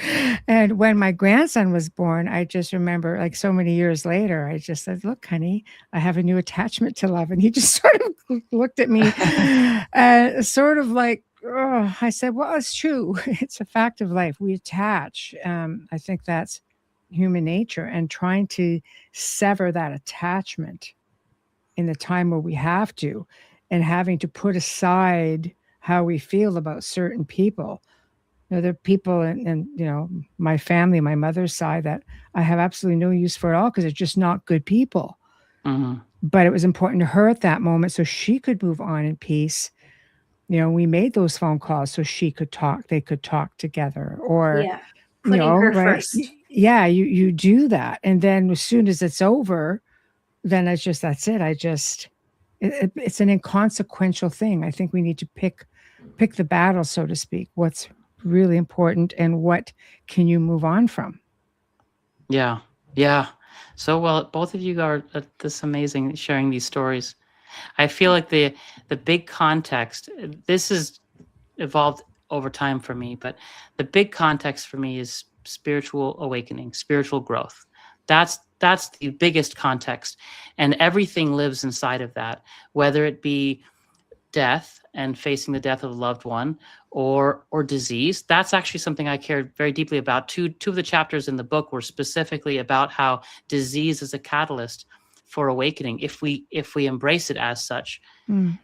And when my grandson was born, I just remember, like, so many years later, I just said, look, honey, I have a new attachment to love. And he just sort of looked at me sort of like, oh. I said, well, it's true. It's a fact of life. We attach. I think that's human nature, and trying to sever that attachment in the time where we have to, and having to put aside how we feel about certain people. There are people in my family, my mother's side, that I have absolutely no use for at all because they're just not good people. But it was important to her at that moment so she could move on in peace. We made those phone calls so she could talk. They could talk together, or putting her first. Yeah, you do that, and then as soon as it's over, then that's it. It's an inconsequential thing. I think we need to pick the battle, so to speak. What's really important, and what can you move on from? Yeah. So well, both of you are this amazing sharing these stories. I feel like the big context, this is evolved over time for me, but the big context for me is spiritual awakening, spiritual growth. That's the biggest context, and everything lives inside of that, whether it be death and facing the death of a loved one, or disease. That's actually something I cared very deeply about. Two of the chapters in the book were specifically about how disease is a catalyst for awakening if we embrace it as such.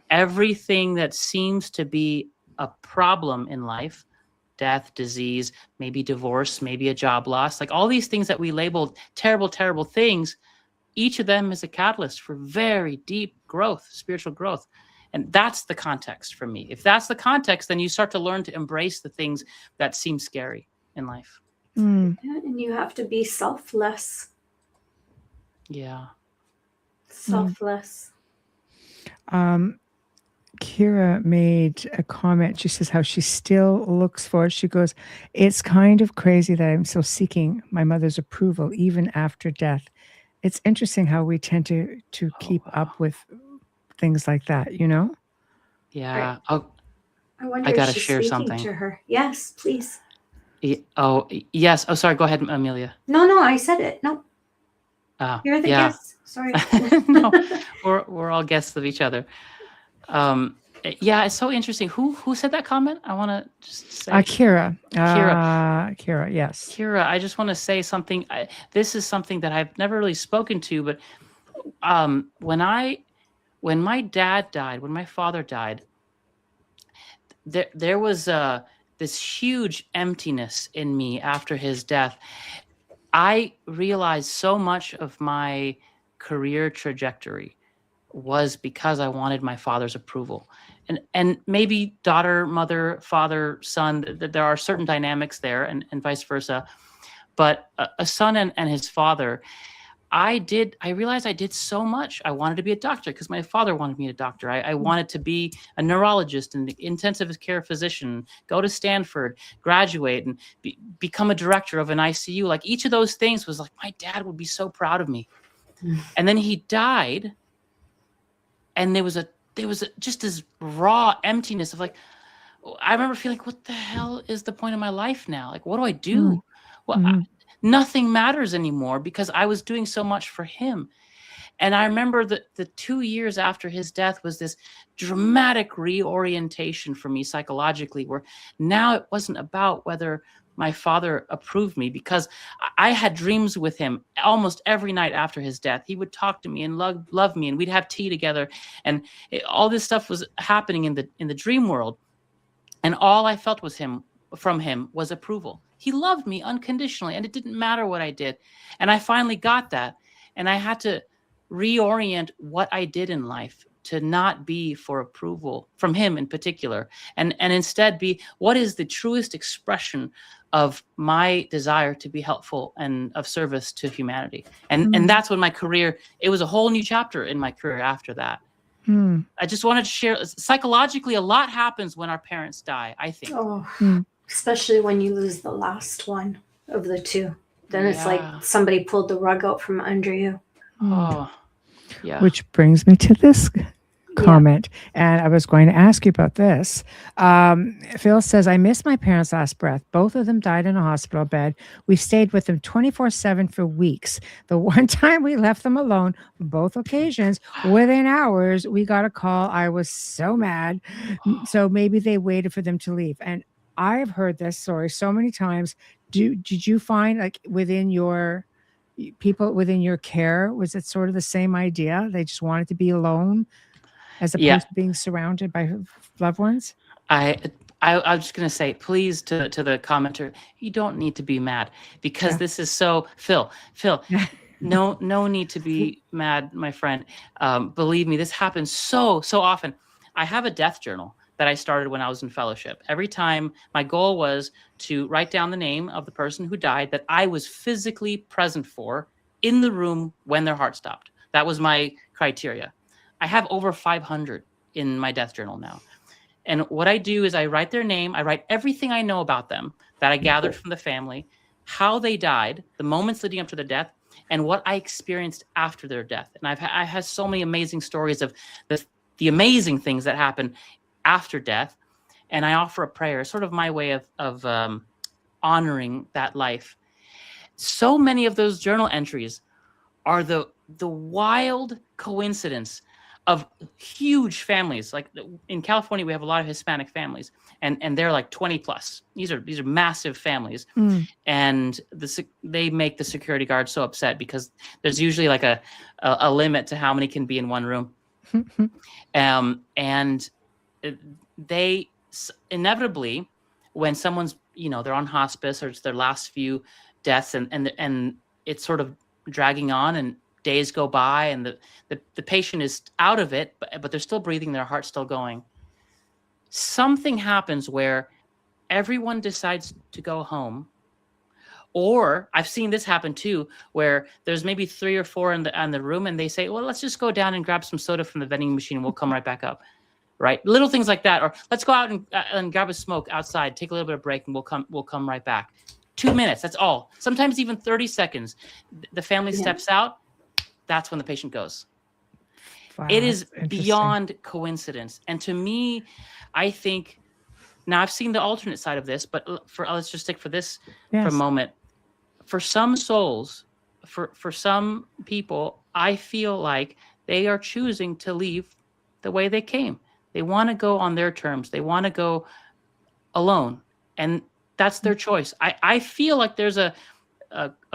Everything that seems to be a problem in life, death, disease, maybe divorce, maybe a job loss, like all these things that we labeled terrible, terrible things, each of them is a catalyst for very deep growth, spiritual growth. And that's the context for me. If that's the context, then you start to learn to embrace the things that seem scary in life. Yeah, and you have to be selfless. Yeah. Selfless. Kira made a comment. She says how she still looks for it. She goes, it's kind of crazy that I'm still seeking my mother's approval even after death. It's interesting how we tend to keep up with things like that, you know? Yeah. Right. I wonder gotta if she's share speaking something to her. Yes, please. Oh, yes. Oh, sorry. Go ahead, Amelia. No, I said it. No. You're the guest. Sorry. No, we're all guests of each other. Yeah, it's so interesting. Who said that comment? I want to just say Kira. Kira. Yes. Kira, I just want to say something. This is something that I've never really spoken to, but when my dad died, when my father died, there was this huge emptiness in me after his death. I realized so much of my career trajectory was because I wanted my father's approval. And maybe daughter, mother, father, son, there are certain dynamics there and vice versa. But a son and his father, I realized I did so much. I wanted to be a doctor because my father wanted me a doctor. I wanted to be a neurologist and intensive care physician, go to Stanford, graduate, and become a director of an ICU. Like each of those things was like, my dad would be so proud of me. And then he died, and there was just this raw emptiness of like, I remember feeling like, what the hell is the point of my life now? Like, what do I do? Well, nothing matters anymore because I was doing so much for him. And I remember that the 2 years after his death was this dramatic reorientation for me psychologically, where now it wasn't about whether my father approved me, because I had dreams with him almost every night after his death. He would talk to me and love me, and we'd have tea together, and all this stuff was happening in the dream world. And all I felt from him was approval. He loved me unconditionally, and it didn't matter what I did. And I finally got that, and I had to reorient what I did in life to not be for approval from him in particular, and instead be what is the truest expression of my desire to be helpful and of service to humanity. And that's when my career, it was a whole new chapter in my career after that. I just wanted to share, psychologically, a lot happens when our parents die, I think. Especially when you lose the last one of the two. Then it's like somebody pulled the rug out from under you. Oh, yeah. Which brings me to this comment. And I was going to ask you about this. Phil says, I miss my parents' last breath. Both of them died in a hospital bed. We stayed with them 24/7 for weeks. The one time we left them alone, both occasions, within hours, we got a call. I was so mad. So maybe they waited for them to leave. And I've heard this story so many times. Did you find, like, within your people within your care, was it sort of the same idea? They just wanted to be alone as opposed to being surrounded by loved ones? I was just going to say, please, to the commenter, you don't need to be mad, because this is so, Phil, no need to be mad, my friend. Believe me, this happens so often. I have a death journal that I started when I was in fellowship. Every time, my goal was to write down the name of the person who died that I was physically present for in the room when their heart stopped. That was my criteria. I have over 500 in my death journal now. And what I do is I write their name. I write everything I know about them that I gathered from the family, how they died, the moments leading up to their death, and what I experienced after their death. And I had so many amazing stories of the amazing things that happen after death. and I offer a prayer, sort of my way of honoring that life. So many of those journal entries are the wild coincidence of huge families. Like in California, we have a lot of Hispanic families, and they're like 20 plus. These are massive families, and they make the security guard so upset because there's usually like a limit to how many can be in one room, and they inevitably, when someone's they're on hospice or it's their last few deaths, and it's sort of dragging on and days go by and the patient is out of it, but they're still breathing, their heart's still going. Something happens where everyone decides to go home. Or I've seen this happen too, where there's maybe 3 or 4 in the room, and they say, well, let's just go down and grab some soda from the vending machine and we'll come right back up. Right? Little things like that. Or let's go out and grab a smoke outside, take a little bit of break, and we'll come right back. 2 minutes, that's all. Sometimes even 30 seconds. The family steps out. That's when the patient goes. Wow, it is beyond coincidence. And to me, I think, now I've seen the alternate side of this, but let's just stick for this for a moment. For some souls, for some people, I feel like they are choosing to leave the way they came. They want to go on their terms. They want to go alone. And that's their choice. I feel like there's a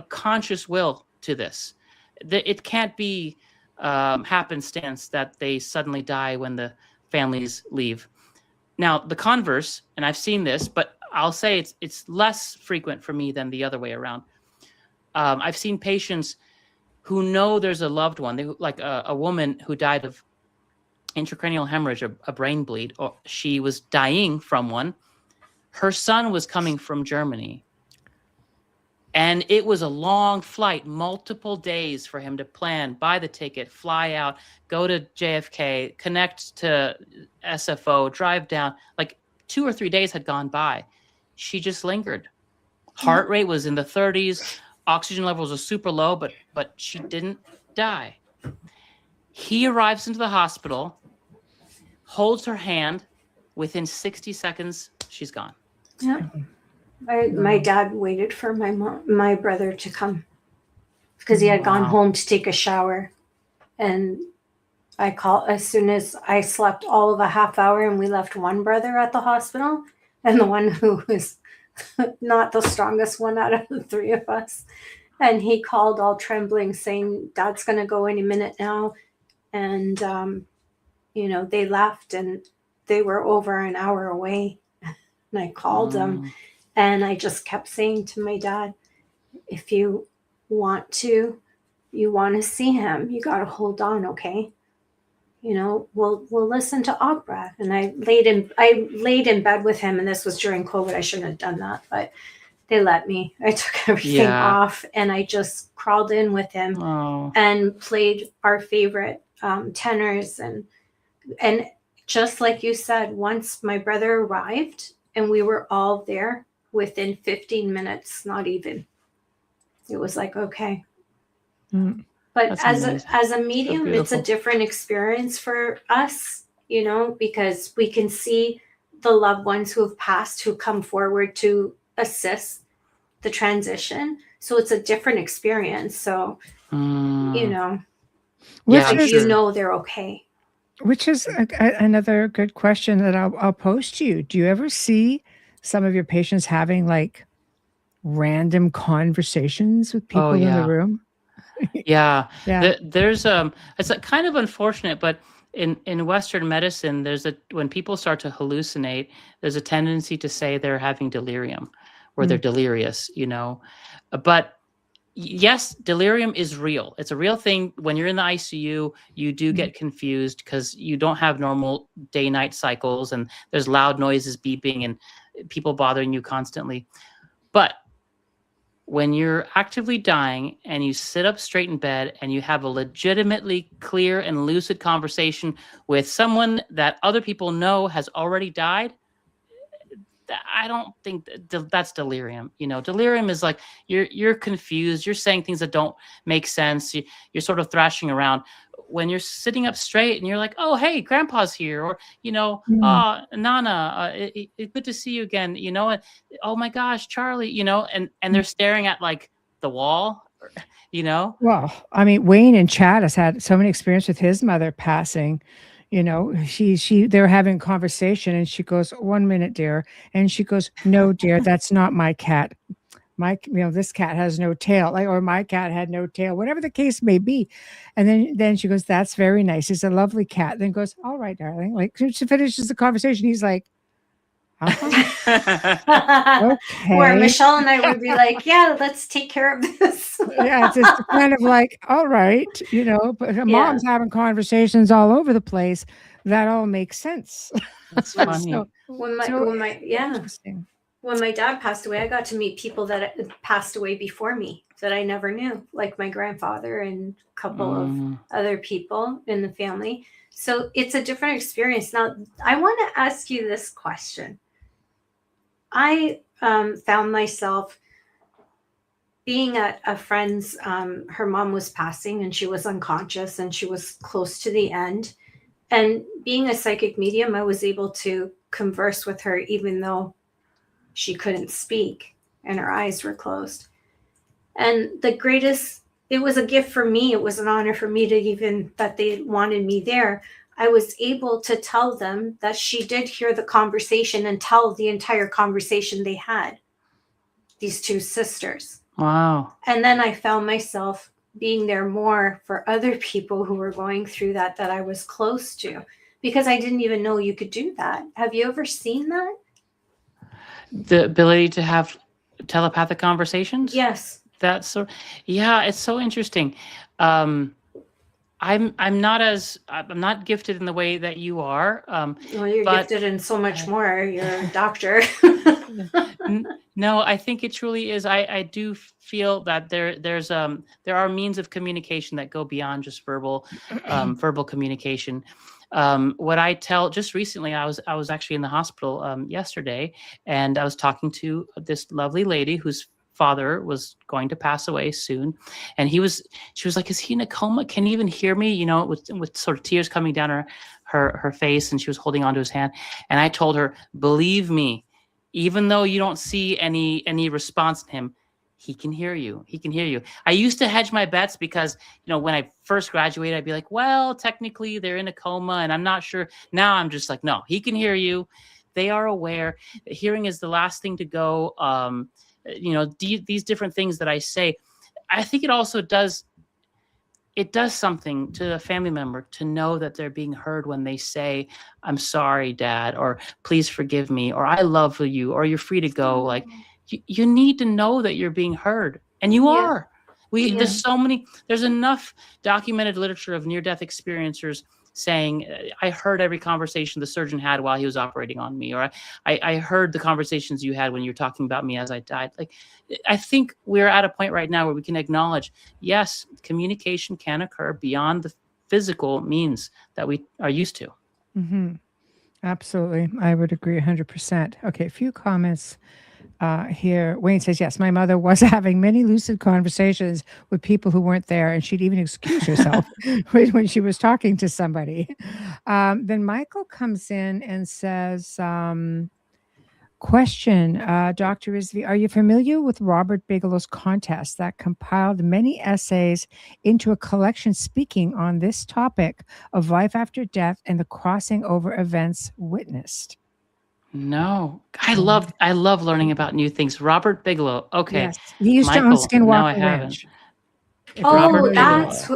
conscious will to this. It can't be happenstance that they suddenly die when the families leave. Now, the converse, and I've seen this, but I'll say it's less frequent for me than the other way around. I've seen patients who know there's a loved one, like a woman who died of intracranial hemorrhage, a brain bleed, or she was dying from one. Her son was coming from Germany. And it was a long flight, multiple days for him to plan, buy the ticket, fly out, go to JFK, connect to SFO, drive down. Like 2 or 3 days had gone by. She just lingered. Heart rate was in the 30s. Oxygen levels were super low, but she didn't die. He arrives into the hospital, holds her hand. Within 60 seconds, she's gone. Yeah. My dad waited for my brother to come because he had gone home to take a shower, and I called as soon as I slept all of a half hour, and we left one brother at the hospital, and the one who was not the strongest one out of the 3 of us, and he called all trembling saying, Dad's going to go any minute now. And they left, and they were over an hour away, and I called them. And I just kept saying to my dad, if you want to see him, you got to hold on, okay? We'll listen to opera. And I laid in bed with him, and this was during COVID. I shouldn't have done that, but they let me. I took everything off, and I just crawled in with him and played our favorite tenors. And just like you said, once my brother arrived and we were all there, within 15 minutes, not even. It was like, okay. But as a medium, so it's a different experience for us, because we can see the loved ones who have passed, who come forward to assist the transition. So it's a different experience. So, they're okay. Which is another good question that I'll pose to you. Do you ever see some of your patients having like random conversations with people in the room? There's it's kind of unfortunate, but in Western medicine, when people start to hallucinate, there's a tendency to say they're having delirium, or they're delirious, But yes, delirium is real. It's a real thing. When you're in the ICU, you do get confused because you don't have normal day-night cycles, and there's loud noises beeping and people bothering you constantly. But when you're actively dying and you sit up straight in bed and you have a legitimately clear and lucid conversation with someone that other people know has already died, I don't think that's delirium. Delirium is like you're confused. You're saying things that don't make sense. You're sort of thrashing around. When you're sitting up straight and you're like, oh, hey, grandpa's here, or, Nana, good to see you again, and, oh my gosh, Charlie, and they're staring at like the wall, Well, I mean, Wayne and Chad has had so many experience with his mother passing. They were having a conversation and she goes, 1 minute, dear. And she goes, no, dear, that's not my cat. This cat has no tail, or my cat had no tail, whatever the case may be. And then she goes, that's very nice. He's a lovely cat. Then goes, all right, darling. Like she finishes the conversation. He's like, okay. Where Michelle and I would be like, yeah, let's take care of this. Yeah, it's just kind of like, all right, but mom's having conversations all over the place. That all makes sense. That's funny. When my dad passed away, I got to meet people that passed away before me that I never knew, like my grandfather and a couple of other people in the family. So it's a different experience. Now, I want to ask you this question. I found myself being at a friend's, her mom was passing and she was unconscious and she was close to the end. And being a psychic medium, I was able to converse with her even though she couldn't speak and her eyes were closed. And it was a gift for me. It was an honor for me that they wanted me there. I was able to tell them that she did hear the conversation and tell the entire conversation they had, these two sisters. Wow. And then I found myself being there more for other people who were going through that I was close to, because I didn't even know you could do that. Have you ever seen that? The ability to have telepathic conversations? Yes. It's so interesting. I'm not gifted in the way that you are. Well, you're gifted in so much more. You're a doctor. No, I think it truly is. I do feel that there are means of communication that go beyond just verbal communication. What I tell, just recently, I was actually in the hospital yesterday, and I was talking to this lovely lady whose father was going to pass away soon, and she was like, is he in a coma? Can he even hear me? With sort of tears coming down her face, and she was holding onto his hand. And I told her, believe me, even though you don't see any response in him, he can hear you. He can hear you. I used to hedge my bets because, when I first graduated, I'd be like, well, technically they're in a coma and I'm not sure. Now I'm just like, no, he can hear you. They are aware. Hearing is the last thing to go. These different things that I say, I think it also does something to a family member to know that they're being heard when they say, I'm sorry, Dad, or please forgive me, or I love you, or you're free to go. Like, you need to know that you're being heard, and you are. There's enough documented literature of near-death experiencers saying, I heard every conversation the surgeon had while he was operating on me, or I heard the conversations you had when you were talking about me as I died. Like, I think we're at a point right now where we can acknowledge, yes, communication can occur beyond the physical means that we are used to. Mm-hmm. Absolutely. I would agree 100%. Okay, a few comments here. Wayne says, yes, my mother was having many lucid conversations with people who weren't there, and she'd even excuse herself when she was talking to somebody. Then Michael comes in and says, question, Dr. Rizvi, are you familiar with Robert Bigelow's contest that compiled many essays into a collection speaking on this topic of life after death and the crossing over events witnessed? No, I love learning about new things. Robert Bigelow. Okay. Yes. He used to own Skinwalker Ranch.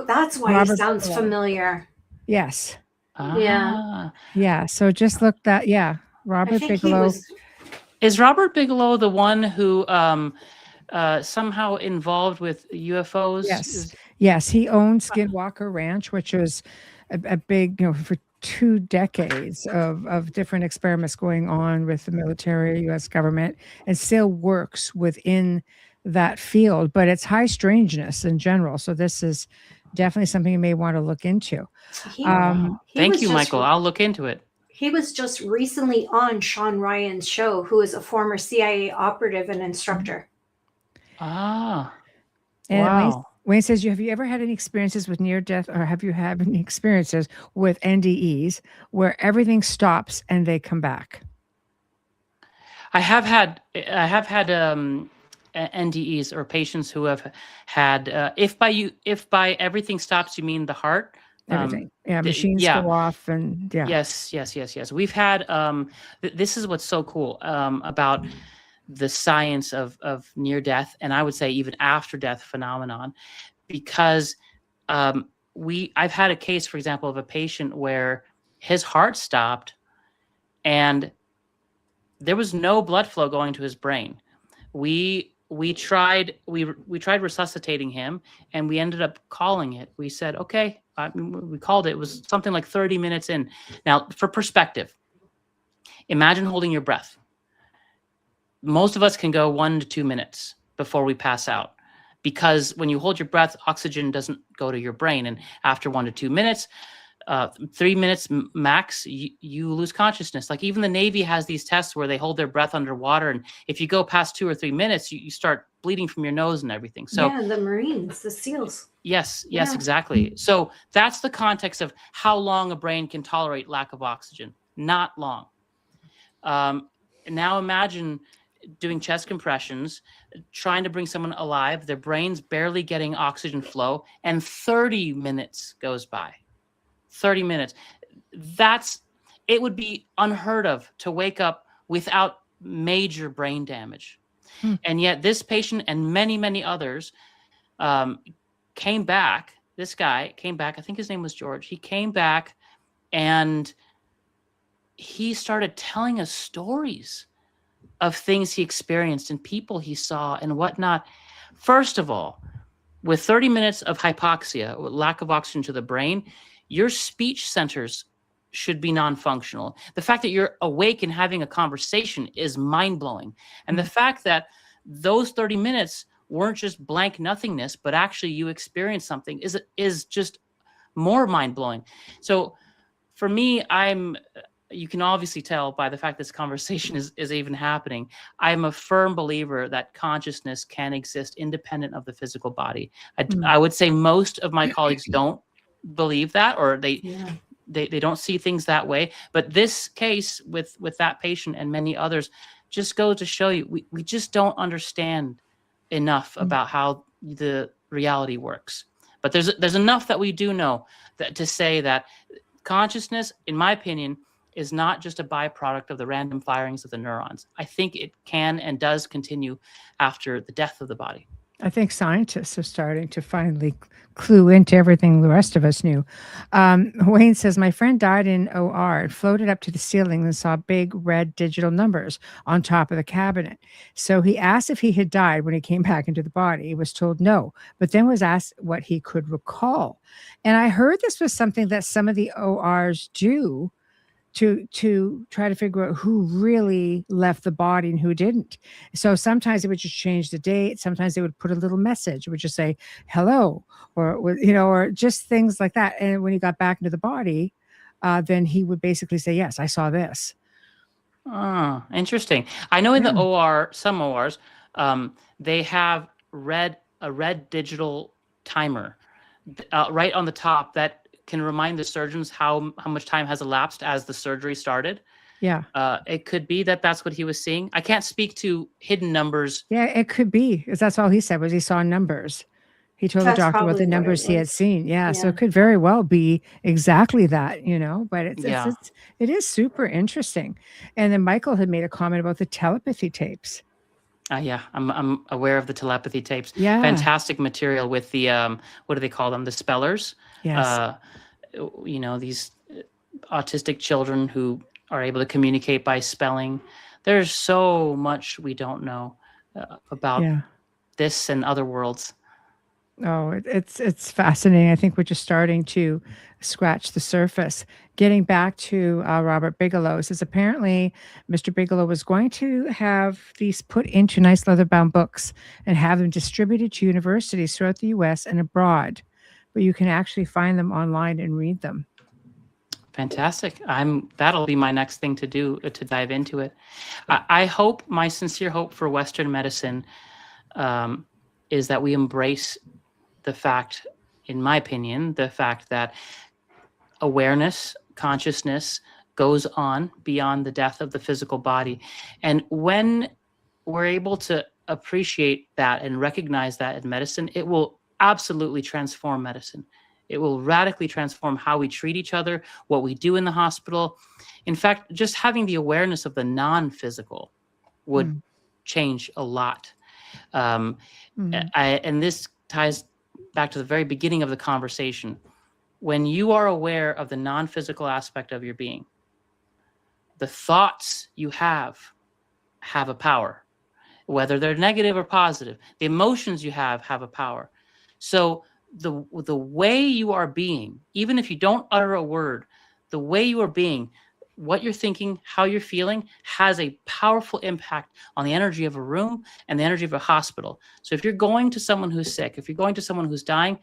That's why he sounds familiar. Yes. Yeah. Yeah. So just look that. Yeah. Robert Bigelow. Is Robert Bigelow the one who somehow involved with UFOs? Yes. Yes. He owned Skinwalker Ranch, which was a big, for 2 decades of different experiments going on with the military, U.S. government, and still works within that field, but it's high strangeness in general. So this is definitely something you may want to look into. Thank you, Michael. I'll look into it. He was just recently on Sean Ryan's show, who is a former CIA operative and instructor. Ah, And wow. Wayne says, have you ever had any experiences with near death, or have you had any experiences with NDEs where everything stops and they come back? I have had NDEs, or patients who have had, if by everything stops, you mean the heart? Everything. Machines go off, and Yes. We've had, this is what's so cool about the science of near death, and I would say even after death phenomenon, because I've had a case, for example, of a patient where his heart stopped and there was no blood flow going to his brain. We tried resuscitating him, and we ended up calling it. We said, okay, we called it. It was something like 30 minutes in. Now, for perspective, imagine holding your breath. Most of us can go 1 to 2 minutes before we pass out, because when you hold your breath, oxygen doesn't go to your brain. And after 1 to 2 minutes, 3 minutes max, you lose consciousness. Like even the Navy has these tests where they hold their breath underwater, and if you go past 2 or 3 minutes, you start bleeding from your nose and everything. So yeah, the Marines, the SEALs. Yes, exactly. So that's the context of how long a brain can tolerate lack of oxygen. Not long. Now imagine doing chest compressions, trying to bring someone alive, their brain's barely getting oxygen flow, and 30 minutes goes by. 30 minutes. It would be unheard of to wake up without major brain damage. And yet this patient and many, many others came back. This guy came back. I think his name was George. He came back and he started telling us stories of things he experienced and people he saw and whatnot. First of all, with 30 minutes of hypoxia, with lack of oxygen to the brain, your speech centers should be non-functional. The fact that you're awake and having a conversation is mind-blowing. And the fact that those 30 minutes weren't just blank nothingness, but actually you experienced something is just more mind-blowing. So for me, you can obviously tell by the fact this conversation is even happening. I'm a firm believer that consciousness can exist independent of the physical body. I would say most of my colleagues don't believe that, or they don't see things that way. But this case with that patient and many others just goes to show you we just don't understand enough about how the reality works. But there's enough that we do know that to say that consciousness, in my opinion, is not just a byproduct of the random firings of the neurons. I think it can and does continue after the death of the body. I think scientists are starting to finally clue into everything the rest of us knew. Wayne says, my friend died in OR and floated up to the ceiling and saw big red digital numbers on top of the cabinet. So he asked if he had died when he came back into the body. He was told no, but then was asked what he could recall. And I heard this was something that some of the ORs do to try to figure out who really left the body and who didn't. So sometimes they would just change the date. Sometimes they would put a little message. It would just say hello, or just things like that. And when he got back into the body, then he would basically say, yes, I saw this. Oh, interesting. I know in the OR, some ORs, they have a red digital timer right on the top that can remind the surgeons how much time has elapsed as the surgery started. Yeah. It could be that that's what he was seeing. I can't speak to hidden numbers. Yeah, it could be, because that's all he said was he saw numbers. He told the doctor what the numbers he had seen. Yeah, so it could very well be exactly that, but it is super interesting. And then Michael had made a comment about the telepathy tapes. I'm aware of the telepathy tapes. Yeah. Fantastic material with the, what do they call them? The spellers. Yes. These autistic children who are able to communicate by spelling. There's so much we don't know about this and other worlds. Oh, it's fascinating. I think we're just starting to scratch the surface. Getting back to Robert Bigelow, says apparently Mr. Bigelow was going to have these put into nice leather-bound books and have them distributed to universities throughout the U.S. and abroad, but you can actually find them online and read them. Fantastic. That'll be my next thing to do, to dive into it. I hope, my sincere hope for Western medicine is that we embrace the fact, in my opinion, the fact that awareness, consciousness goes on beyond the death of the physical body. And when we're able to appreciate that and recognize that in medicine, it will absolutely transform medicine. It will radically transform how we treat each other, what we do in the hospital. In fact, just having the awareness of the non-physical would change a lot. And this ties back to the very beginning of the conversation. When you are aware of the non-physical aspect of your being, the thoughts you have a power, whether they're negative or positive. The emotions you have a power. So the way you are being, even if you don't utter a word, the way you are being, what you're thinking, how you're feeling, has a powerful impact on the energy of a room and the energy of a hospital. So if you're going to someone who's sick, if you're going to someone who's dying,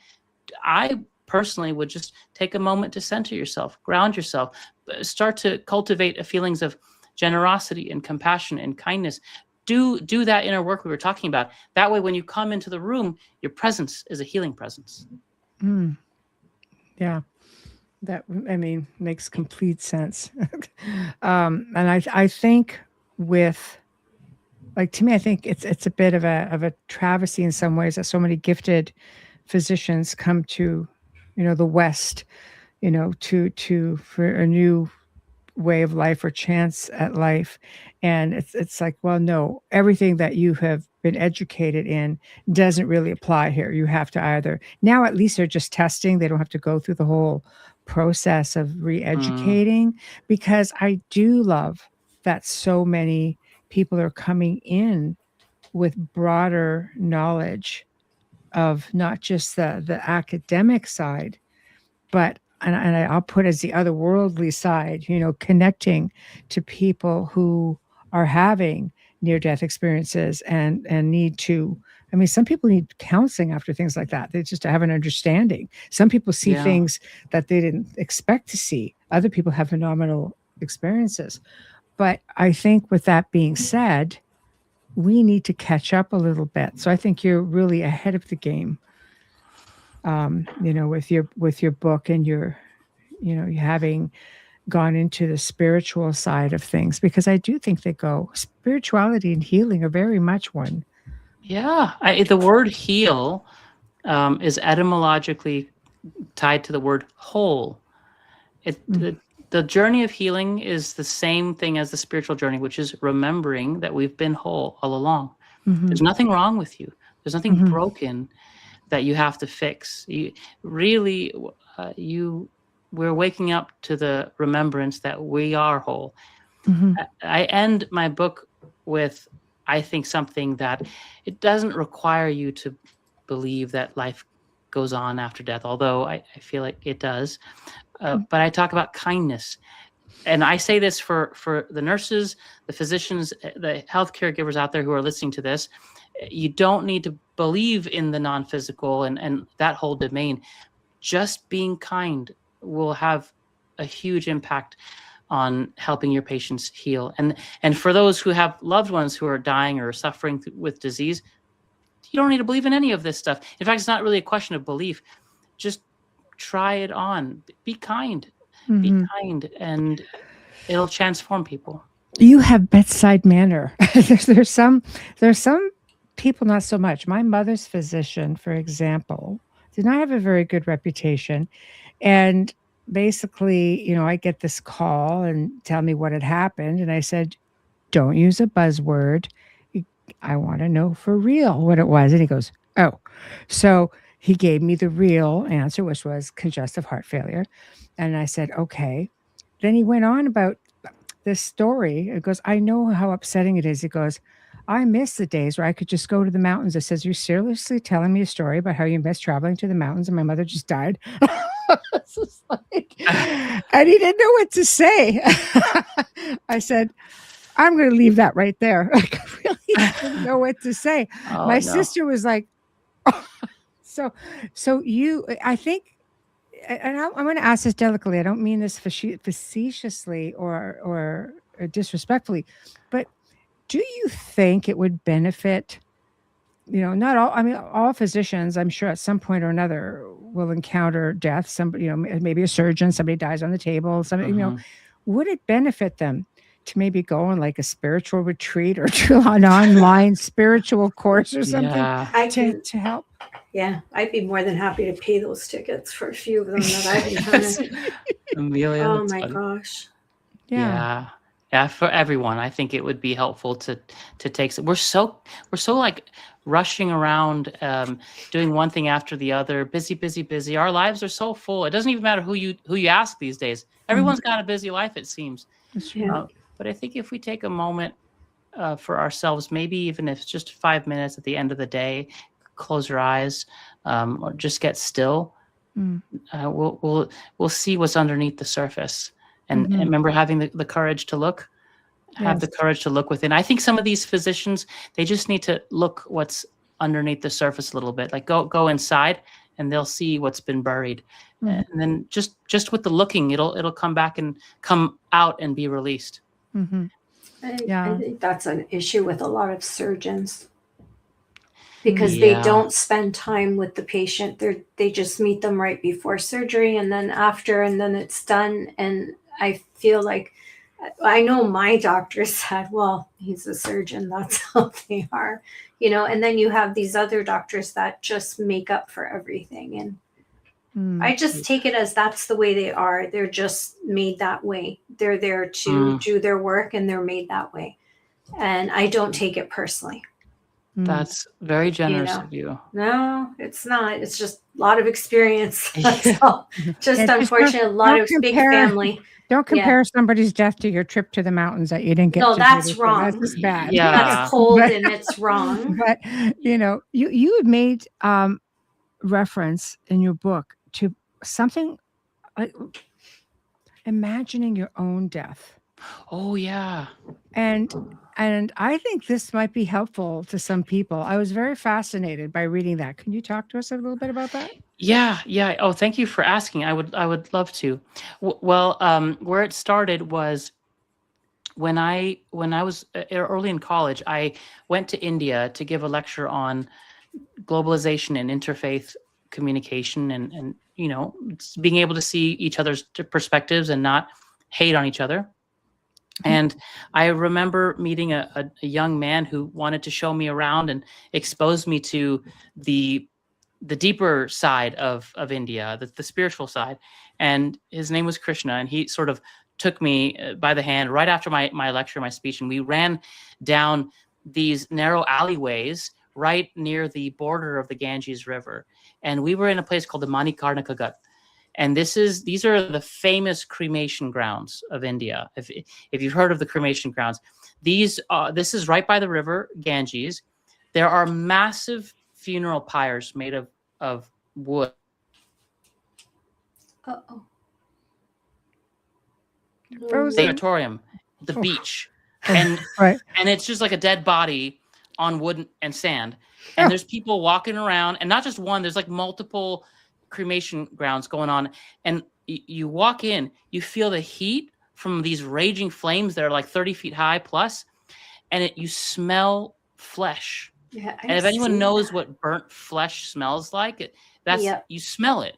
I personally would just take a moment to center yourself, ground yourself, start to cultivate feelings of generosity and compassion and kindness. Do that inner work we were talking about. That way, when you come into the room, your presence is a healing presence. Yeah, that, I mean, makes complete sense. And I think with, like, to me, I think it's a bit of a travesty in some ways that so many gifted physicians come to, the West, for a new way of life or chance at life. And it's like, well, no, everything that you have been educated in doesn't really apply here. You have to either, now at least they're just testing. They don't have to go through the whole process of re-educating, because I do love that so many people are coming in with broader knowledge of not just the academic side, but and I'll put as the otherworldly side, connecting to people who are having near-death experiences and need to, I mean, some people need counseling after things like that. They just have an understanding. Some people see things that they didn't expect to see. Other people have phenomenal experiences. But I think with that being said, we need to catch up a little bit. So I think you're really ahead of the game, with your book and your, you having gone into the spiritual side of things, because I do think spirituality and healing are very much one. Yeah. The word heal is etymologically tied to the word whole. The journey of healing is the same thing as the spiritual journey, which is remembering that we've been whole all along. There's nothing wrong with you. There's nothing broken that you have to fix. We're waking up to the remembrance that we are whole. I end my book with, I think, something that it doesn't require you to believe that life goes on after death, although I feel like it does. But I talk about kindness. And I say this for the nurses, the physicians, the health caregivers out there who are listening to this. You don't need to believe in the non-physical and that whole domain. Just being kind will have a huge impact on helping your patients heal. And for those who have loved ones who are dying or suffering with disease, you don't need to believe in any of this stuff. In fact, it's not really a question of belief. Just try it on. Be kind. Be kind, and it'll transform people. You have bedside manner. There's some people not so much. My mother's physician, for example, did not have a very good reputation. And basically, I get this call and tell me what had happened. And I said, don't use a buzzword. I want to know for real what it was. And he goes, oh. So he gave me the real answer, which was congestive heart failure. And I said, okay. Then he went on about this story. It goes, I know how upsetting it is. He goes, I miss the days where I could just go to the mountains. It says, you're seriously telling me a story about how you miss traveling to the mountains and my mother just died. And he didn't know what to say. I said, I'm going to leave that right there. I really didn't know what to say. My sister was like, I think and I'm going to ask this delicately. I don't mean this facetiously or disrespectfully, but do you think it would benefit? Not all. I mean, all physicians, I'm sure, at some point or another, will encounter death. Somebody, maybe a surgeon, somebody dies on the table. Somebody, would it benefit them to maybe go on like a spiritual retreat or to an online spiritual course or something to help? Yeah, I'd be more than happy to pay those tickets for a few of them that I've been trying to. Amelia, Oh my gosh. Yeah. Yeah, for everyone, I think it would be helpful to take. We're so like rushing around, doing one thing after the other, busy. Our lives are so full. It doesn't even matter who you ask these days. Everyone's got a busy life, it seems. But I think if we take a moment for ourselves, maybe even if it's just 5 minutes at the end of the day, close your eyes, or just get still. We'll see what's underneath the surface. And remember having the courage to look, have the courage to look within. I think some of these physicians, they just need to look what's underneath the surface a little bit, like go inside and they'll see what's been buried. And then just with the looking, it'll come back and come out and be released. I think that's an issue with a lot of surgeons because they don't spend time with the patient. They just meet them right before surgery and then after, and then it's done. And I feel like, I know my doctor said, well, he's a surgeon, that's how they are, and then you have these other doctors that just make up for everything. And I just take it as that's the way they are. They're just made that way. They're there to do their work and they're made that way. And I don't take it personally. That's very generous of you. No, it's not. It's just a lot of experience. That's all. Just unfortunate, a lot of big family. Don't compare somebody's death to your trip to the mountains that you didn't get. No, that's wrong. That's bad. Yeah. That's cold and it's wrong. But you had made reference in your book to something like imagining your own death. Oh yeah. And I think this might be helpful to some people. I was very fascinated by reading that. Can you talk to us a little bit about that? Yeah. Oh, thank you for asking. I would love to. Well, where it started was when I was early in college. I went to India to give a lecture on globalization and interfaith communication, and being able to see each other's perspectives and not hate on each other. And I remember meeting a young man who wanted to show me around and expose me to the deeper side of India, the spiritual side. And his name was Krishna. And he sort of took me by the hand right after my lecture, my speech. And we ran down these narrow alleyways right near the border of the Ganges River. And we were in a place called the Manikarnika Gut. And these are the famous cremation grounds of India. If you've heard of the cremation grounds, this is right by the river Ganges. There are massive funeral pyres made of wood. Sanatorium, the beach, and and it's just like a dead body on wood and sand. And there's people walking around, and not just one. There's like multiple cremation grounds going on, and you walk in, you feel the heat from these raging flames that are like 30 feet high plus, and you smell flesh. And if anyone knows what burnt flesh smells like, you smell it.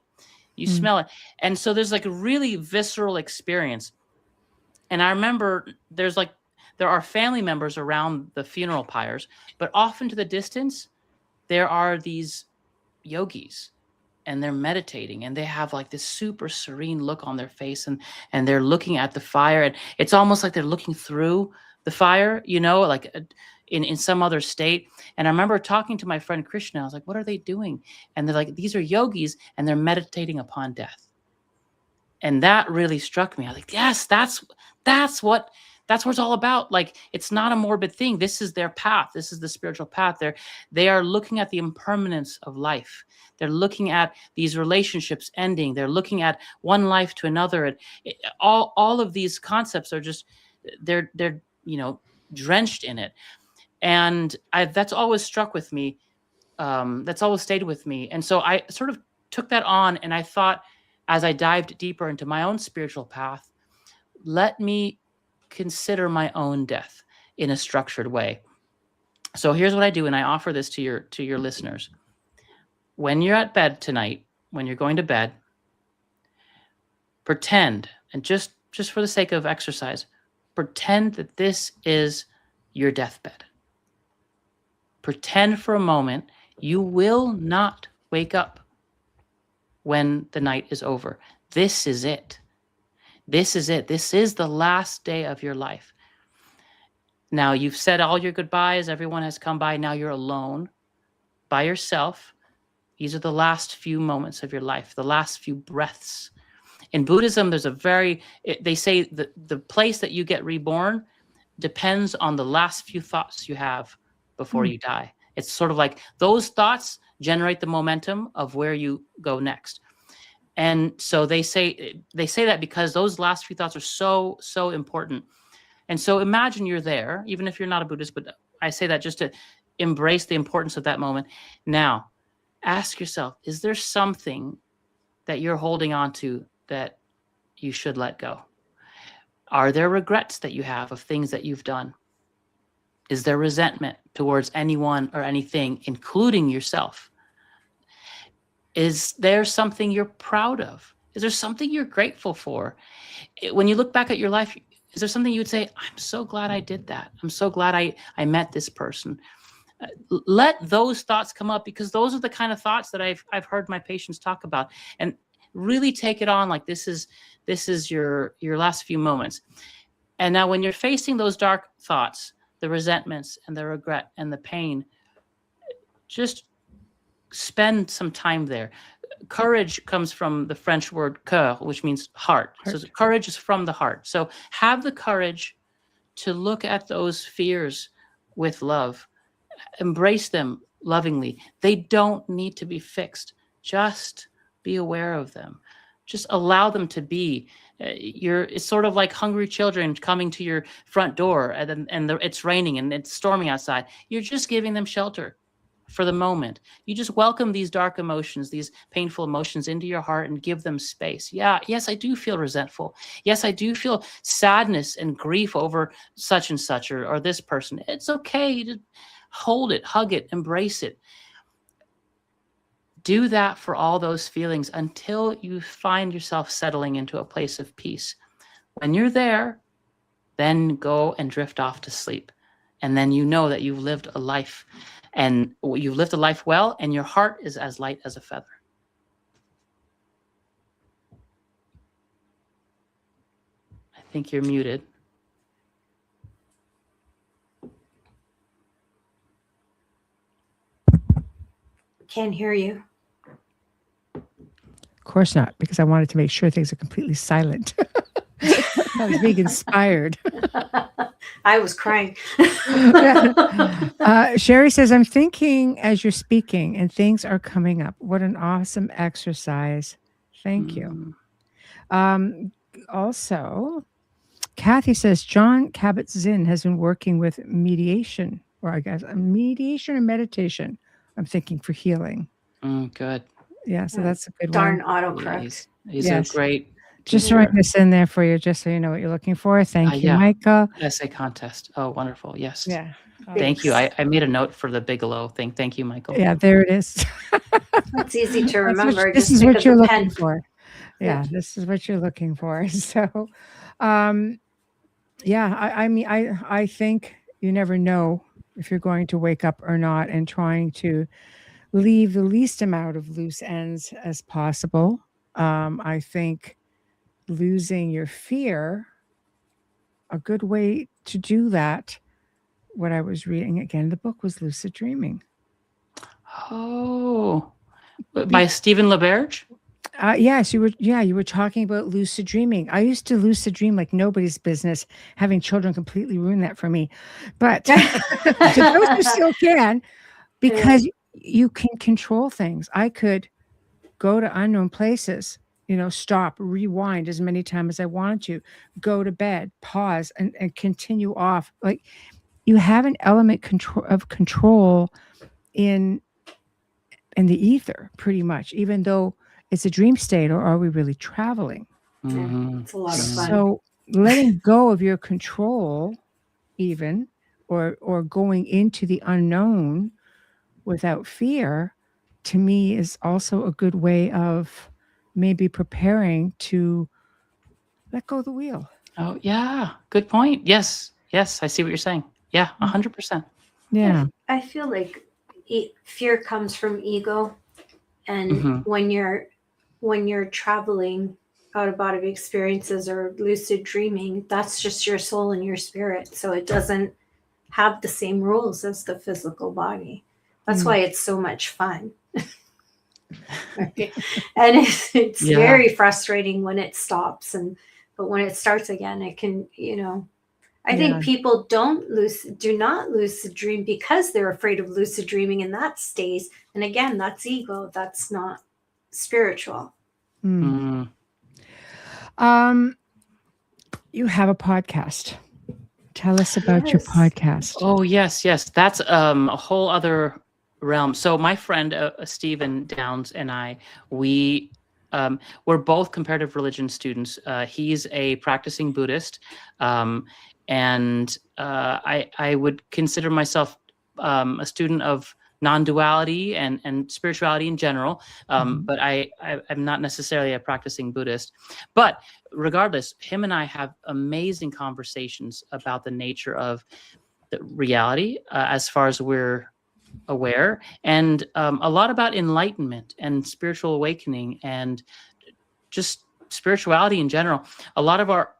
You smell it. And so there's like a really visceral experience. And I remember there are family members around the funeral pyres, but off into the distance, there are these yogis. And they're meditating, and they have like this super serene look on their face, and they're looking at the fire, and it's almost like they're looking through the fire, like in some other state. And I remember talking to my friend Krishna. I was like, "What are they doing?" And they're like, "These are yogis, and they're meditating upon death." And that really struck me. I was like, "Yes, that's what it's all about. Like, it's not a morbid thing. This is their path. This is the spiritual path. They are looking at the impermanence of life. They're looking at these relationships ending. They're looking at one life to another. And all of these concepts are just, they're drenched in it. And that's always struck with me. That's always stayed with me. And so I sort of took that on, and I thought, as I dived deeper into my own spiritual path, let me consider my own death in a structured way. So here's what I do, and I offer this to your listeners. When you're at bed tonight, when you're going to bed, pretend, and just for the sake of exercise, pretend that this is your deathbed. Pretend for a moment you will not wake up when the night is over. This is it. This is it. This is the last day of your life. Now, you've said all your goodbyes. Everyone has come by. Now you're alone by yourself. These are the last few moments of your life, the last few breaths. In Buddhism, they say that the place that you get reborn depends on the last few thoughts you have before you die. It's sort of like those thoughts generate the momentum of where you go next. And so they say that because those last few thoughts are so important. And so imagine you're there, even if you're not a Buddhist, but I say that just to embrace the importance of that moment. Now, ask yourself, is there something that you're holding on to that you should let go? Are there regrets that you have of things that you've done? Is there resentment towards anyone or anything, including yourself? Is there something you're proud of? Is there something you're grateful for? When you look back at your life, is there something you would say, I'm so glad I did that. I'm so glad I met this person. Let those thoughts come up, because those are the kind of thoughts that I've heard my patients talk about, and really take it on like this is your last few moments. And now when you're facing those dark thoughts, the resentments and the regret and the pain, just spend some time there. Courage comes from the French word cœur, which means heart. So courage is from the heart. So have the courage to look at those fears with love. Embrace them lovingly. They don't need to be fixed. Just be aware of them. Just allow them to be. It's sort of like hungry children coming to your front door, and it's raining and it's storming outside. You're just giving them shelter for the moment. You just welcome these dark emotions, these painful emotions into your heart and give them space. Yes, I do feel resentful. Yes, I do feel sadness and grief over such and such or this person. It's okay. You just hold it, hug it, embrace it. Do that for all those feelings until you find yourself settling into a place of peace. When you're there, then go and drift off to sleep. And then you know that you've lived a life, and you've lived a life well, and your heart is as light as a feather. I think you're muted. Can't hear you. Of course not, because I wanted to make sure things are completely silent. I was being inspired. I was crying. Sherry says, I'm thinking as you're speaking and things are coming up. What an awesome exercise. Thank you. Also, Kathy says, John Kabat-Zinn has been working with mediation, or I guess mediation or meditation, I'm thinking, for healing. Good. Yeah, so that's a good Darn one. autocorrect. He's a great Just teacher. write this in there for you, just so you know what you're looking for. Thank you, Michael. Essay contest. Oh, wonderful. Yes. Yeah. Thank you. I made a note for the Bigelow thing. Thank you, Michael. Yeah, there it is. That's easy to remember. This just is what you're looking pen. for. Yeah, this is what you're looking for. So, yeah, I mean, I think you never know if you're going to wake up or not, and trying to leave the least amount of loose ends as possible. I think losing your fear, a good way to do that, what I was reading again, the book was Lucid Dreaming. Oh, by Stephen LaBerge? Yes, you were talking about lucid dreaming. I used to lucid dream like nobody's business. Having children completely ruined that for me. But to those who still can, because you can control things. I could go to unknown places, stop, rewind as many times as I wanted to, go to bed, pause, and continue off. Like, you have an element of control in the ether, pretty much, even though it's a dream state, or are we really traveling? Mhm. It's a lot of fun. So letting go of your control, even, or going into the unknown without fear, to me is also a good way of maybe preparing to let go of the wheel. Oh, yeah. Good point. Yes. Yes. I see what you're saying. Yeah. 100%. Yeah. I feel like fear comes from ego, and Mhm. when you're traveling out of body experiences or lucid dreaming, that's just your soul and your spirit, so it doesn't have the same rules as the physical body. That's why it's so much fun. Right? And it's Yeah. very frustrating when it stops, but when it starts again, it can, I think people do not lucid dream because they're afraid of lucid dreaming, and that stays. And again, that's ego. That's not spiritual. Mm. You have a podcast. Tell us about your Yes. podcast. Oh, yes, yes. That's a whole other realm. So my friend Stephen Downs and I, we're both comparative religion students. He's a practicing Buddhist, and I would consider myself a student of non-duality and spirituality in general. But I'm not necessarily a practicing Buddhist. But regardless, him and I have amazing conversations about the nature of the reality as far as we're aware, and a lot about enlightenment and spiritual awakening and just spirituality in general. A lot of our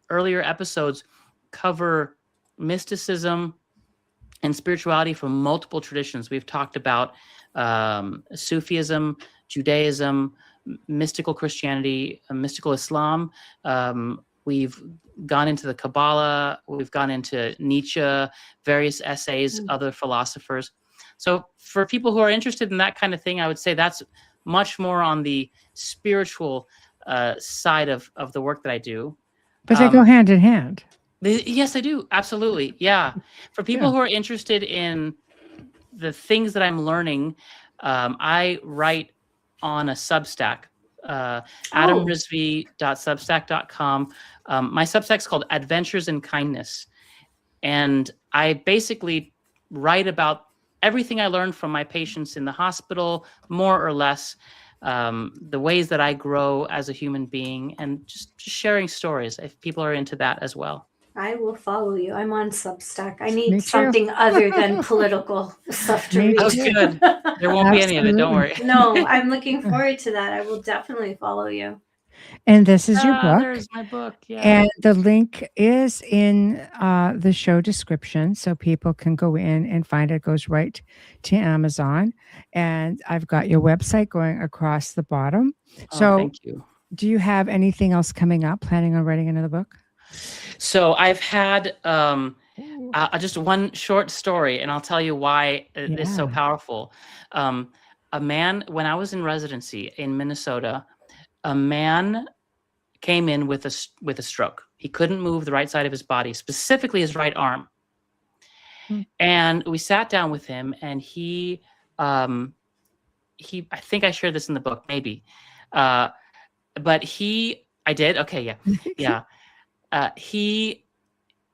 earlier episodes cover mysticism and spirituality from multiple traditions. We've talked about Sufism, Judaism, mystical Christianity, mystical Islam. We've gone into the Kabbalah. We've gone into Nietzsche, various essays, other philosophers. So for people who are interested in that kind of thing, I would say that's much more on the spiritual side of the work that I do. But they go hand in hand. Yes, I do. Absolutely. Yeah. For people who are interested in the things that I'm learning, I write on a Substack, adamrizvi.substack.com. My Substack's called Adventures in Kindness. And I basically write about everything I learned from my patients in the hospital, more or less, the ways that I grow as a human being, and just sharing stories if people are into that as well. I will follow you. I'm on Substack. I need Me too. something other than political stuff to Me read. Oh, good. There won't be any of it. Don't worry. No, I'm looking forward to that. I will definitely follow you. And this is your book. There's my book. Yeah. And the link is in the show description, so people can go in and find it. It goes right to Amazon. And I've got your website going across the bottom. So thank you. Do you have anything else coming up? Planning on writing another book? So I've had just one short story, and I'll tell you why it's so powerful. A man, when I was in residency in Minnesota, a man came in with a stroke. He couldn't move the right side of his body, specifically his right arm. And we sat down with him, and he I think I shared this in the book, maybe. But I did? Okay, yeah. He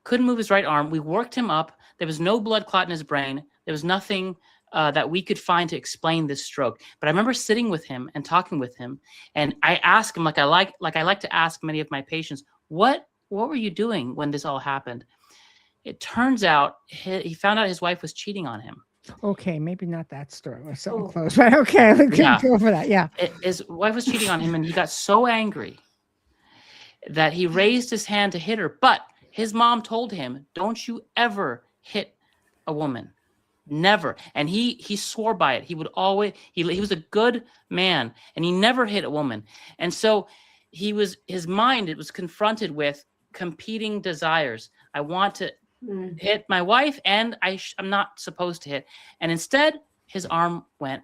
couldn't move his right arm. We worked him up. There was no blood clot in his brain. There was nothing that we could find to explain this stroke. But I remember sitting with him and talking with him, and I asked him, like I like to ask many of my patients, what were you doing when this all happened? It turns out he found out his wife was cheating on him. Okay, maybe not that story. We're so close, but okay, let's go for that. Yeah. His wife was cheating on him, and he got so angry that he raised his hand to hit her. But his mom told him, don't you ever hit a woman. Never. And he swore by it. He would always, he was a good man, and he never hit a woman. And so his mind, it was confronted with competing desires. I want to hit my wife, and I'm not supposed to hit. And instead, his arm went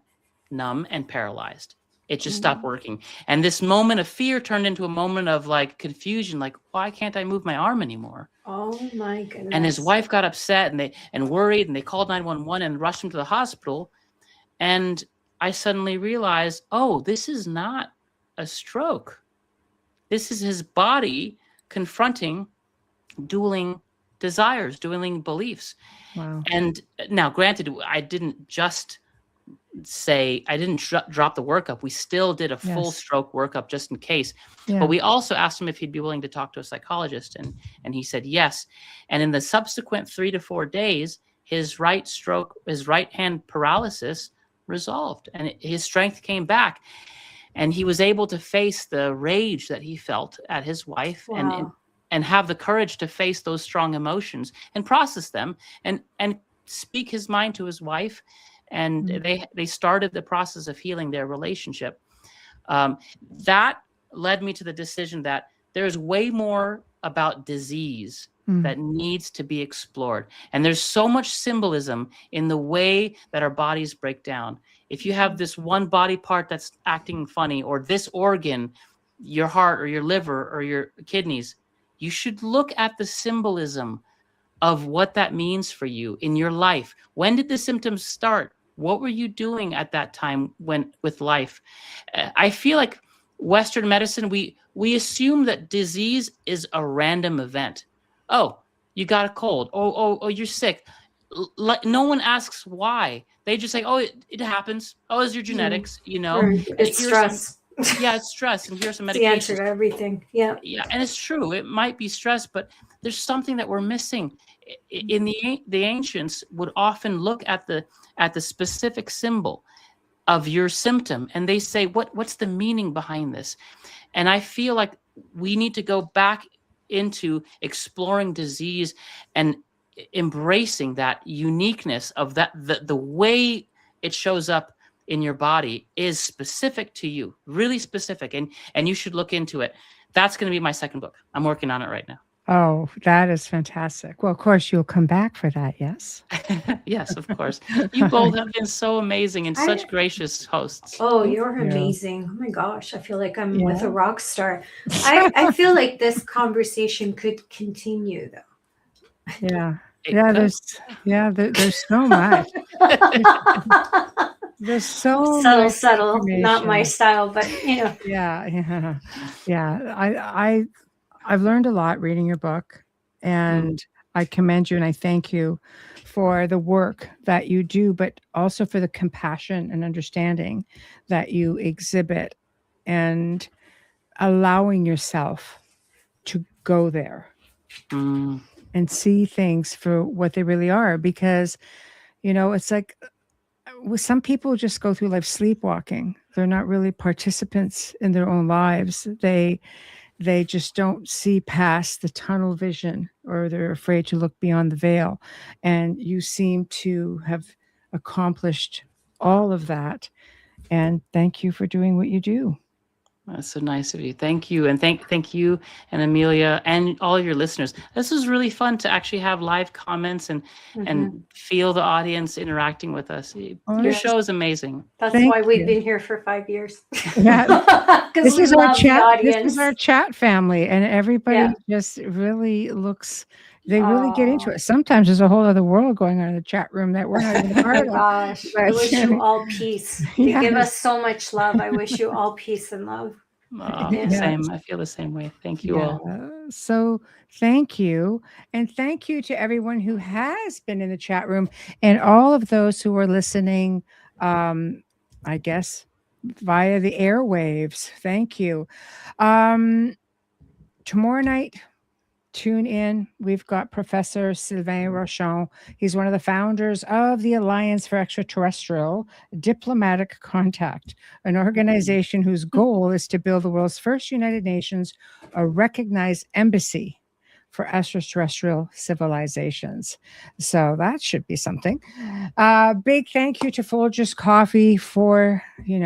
numb and paralyzed. It just stopped working. And this moment of fear turned into a moment of like confusion, like, why can't I move my arm anymore? Oh my goodness. And his wife got upset and worried, and they called 911 and rushed him to the hospital. And I suddenly realized, oh, this is not a stroke. This is his body confronting dueling desires, dueling beliefs. Wow. And now, granted, I didn't just I didn't drop the workup. We still did a full stroke workup just in case. Yeah. But we also asked him if he'd be willing to talk to a psychologist, and he said yes. And in the subsequent 3 to 4 days, his right hand paralysis resolved, and his strength came back, and he was able to face the rage that he felt at his wife. Wow. And have the courage to face those strong emotions and process them and speak his mind to his wife. And they started the process of healing their relationship. That led me to the decision that there's way more about disease that needs to be explored. And there's so much symbolism in the way that our bodies break down. If you have this one body part that's acting funny, or this organ, your heart or your liver or your kidneys, you should look at the symbolism of what that means for you in your life. When did the symptoms start? What were you doing at that time with life? I feel like Western medicine, we assume that disease is a random event. Oh, you got a cold. Oh, you're sick. No one asks why. They just say, oh, it happens. Oh, it's your genetics, you know. It's stress. It's stress, and here's some It's medication. the answer to everything. Yeah, and it's true. It might be stress, but there's something that we're missing. In the ancients would often look at the specific symbol of your symptom, and they say, what's the meaning behind this? And I feel like we need to go back into exploring disease and embracing that uniqueness of that the way it shows up in your body is specific to you, really specific, and you should look into it. That's going to be my second book. I'm working on it right now. Oh, that is fantastic. Well, of course, you'll come back for that, yes? Yes, of course. You both have been so amazing and such gracious hosts. Oh, you're amazing. Oh my gosh, I feel like I'm with a rock star. I feel like this conversation could continue, though. Yeah. There's so much. There's so subtle, not my style, but you know. Yeah. I've learned a lot reading your book, and I commend you and I thank you for the work that you do, but also for the compassion and understanding that you exhibit, and allowing yourself to go there and see things for what they really are. Because, you know, it's like some people just go through life sleepwalking. They're not really participants in their own lives. They just don't see past the tunnel vision, or they're afraid to look beyond the veil. And you seem to have accomplished all of that. And thank you for doing what you do. That's so nice of you. Thank you. And thank you and Amelia and all your listeners. This was really fun to actually have live comments and feel the audience interacting with us. Your show is amazing. That's why we've been here for 5 years. Yeah. This is our chat. This is our chat family, and everybody just really looks. They really get into it. Sometimes there's a whole other world going on in the chat room that we're not even part of. Gosh, I wish you all peace. You give us so much love. I wish you all peace and love. Same. I feel the same way. Thank you all. So thank you. And thank you to everyone who has been in the chat room, and all of those who are listening, I guess, via the airwaves. Thank you. Tomorrow night, tune in. We've got Professor Sylvain Rochon. He's one of the founders of the Alliance for Extraterrestrial Diplomatic Contact, an organization whose goal is to build the world's first United Nations, a recognized embassy for extraterrestrial civilizations. So that should be something. Big thank you to Folgers Coffee for,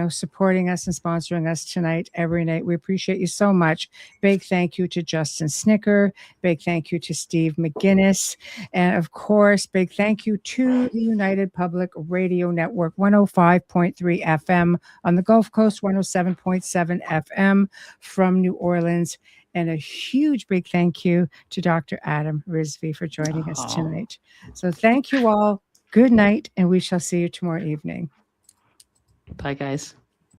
supporting us and sponsoring us tonight, every night. We appreciate you so much. Big thank you to Justin Snicker. Big thank you to Steve McGinnis. And of course, big thank you to the United Public Radio Network, 105.3 FM on the Gulf Coast, 107.7 FM from New Orleans. And a huge big thank you to Dr. Adam Rizvi for joining us tonight. So thank you all. Good night, and we shall see you tomorrow evening. Bye, guys.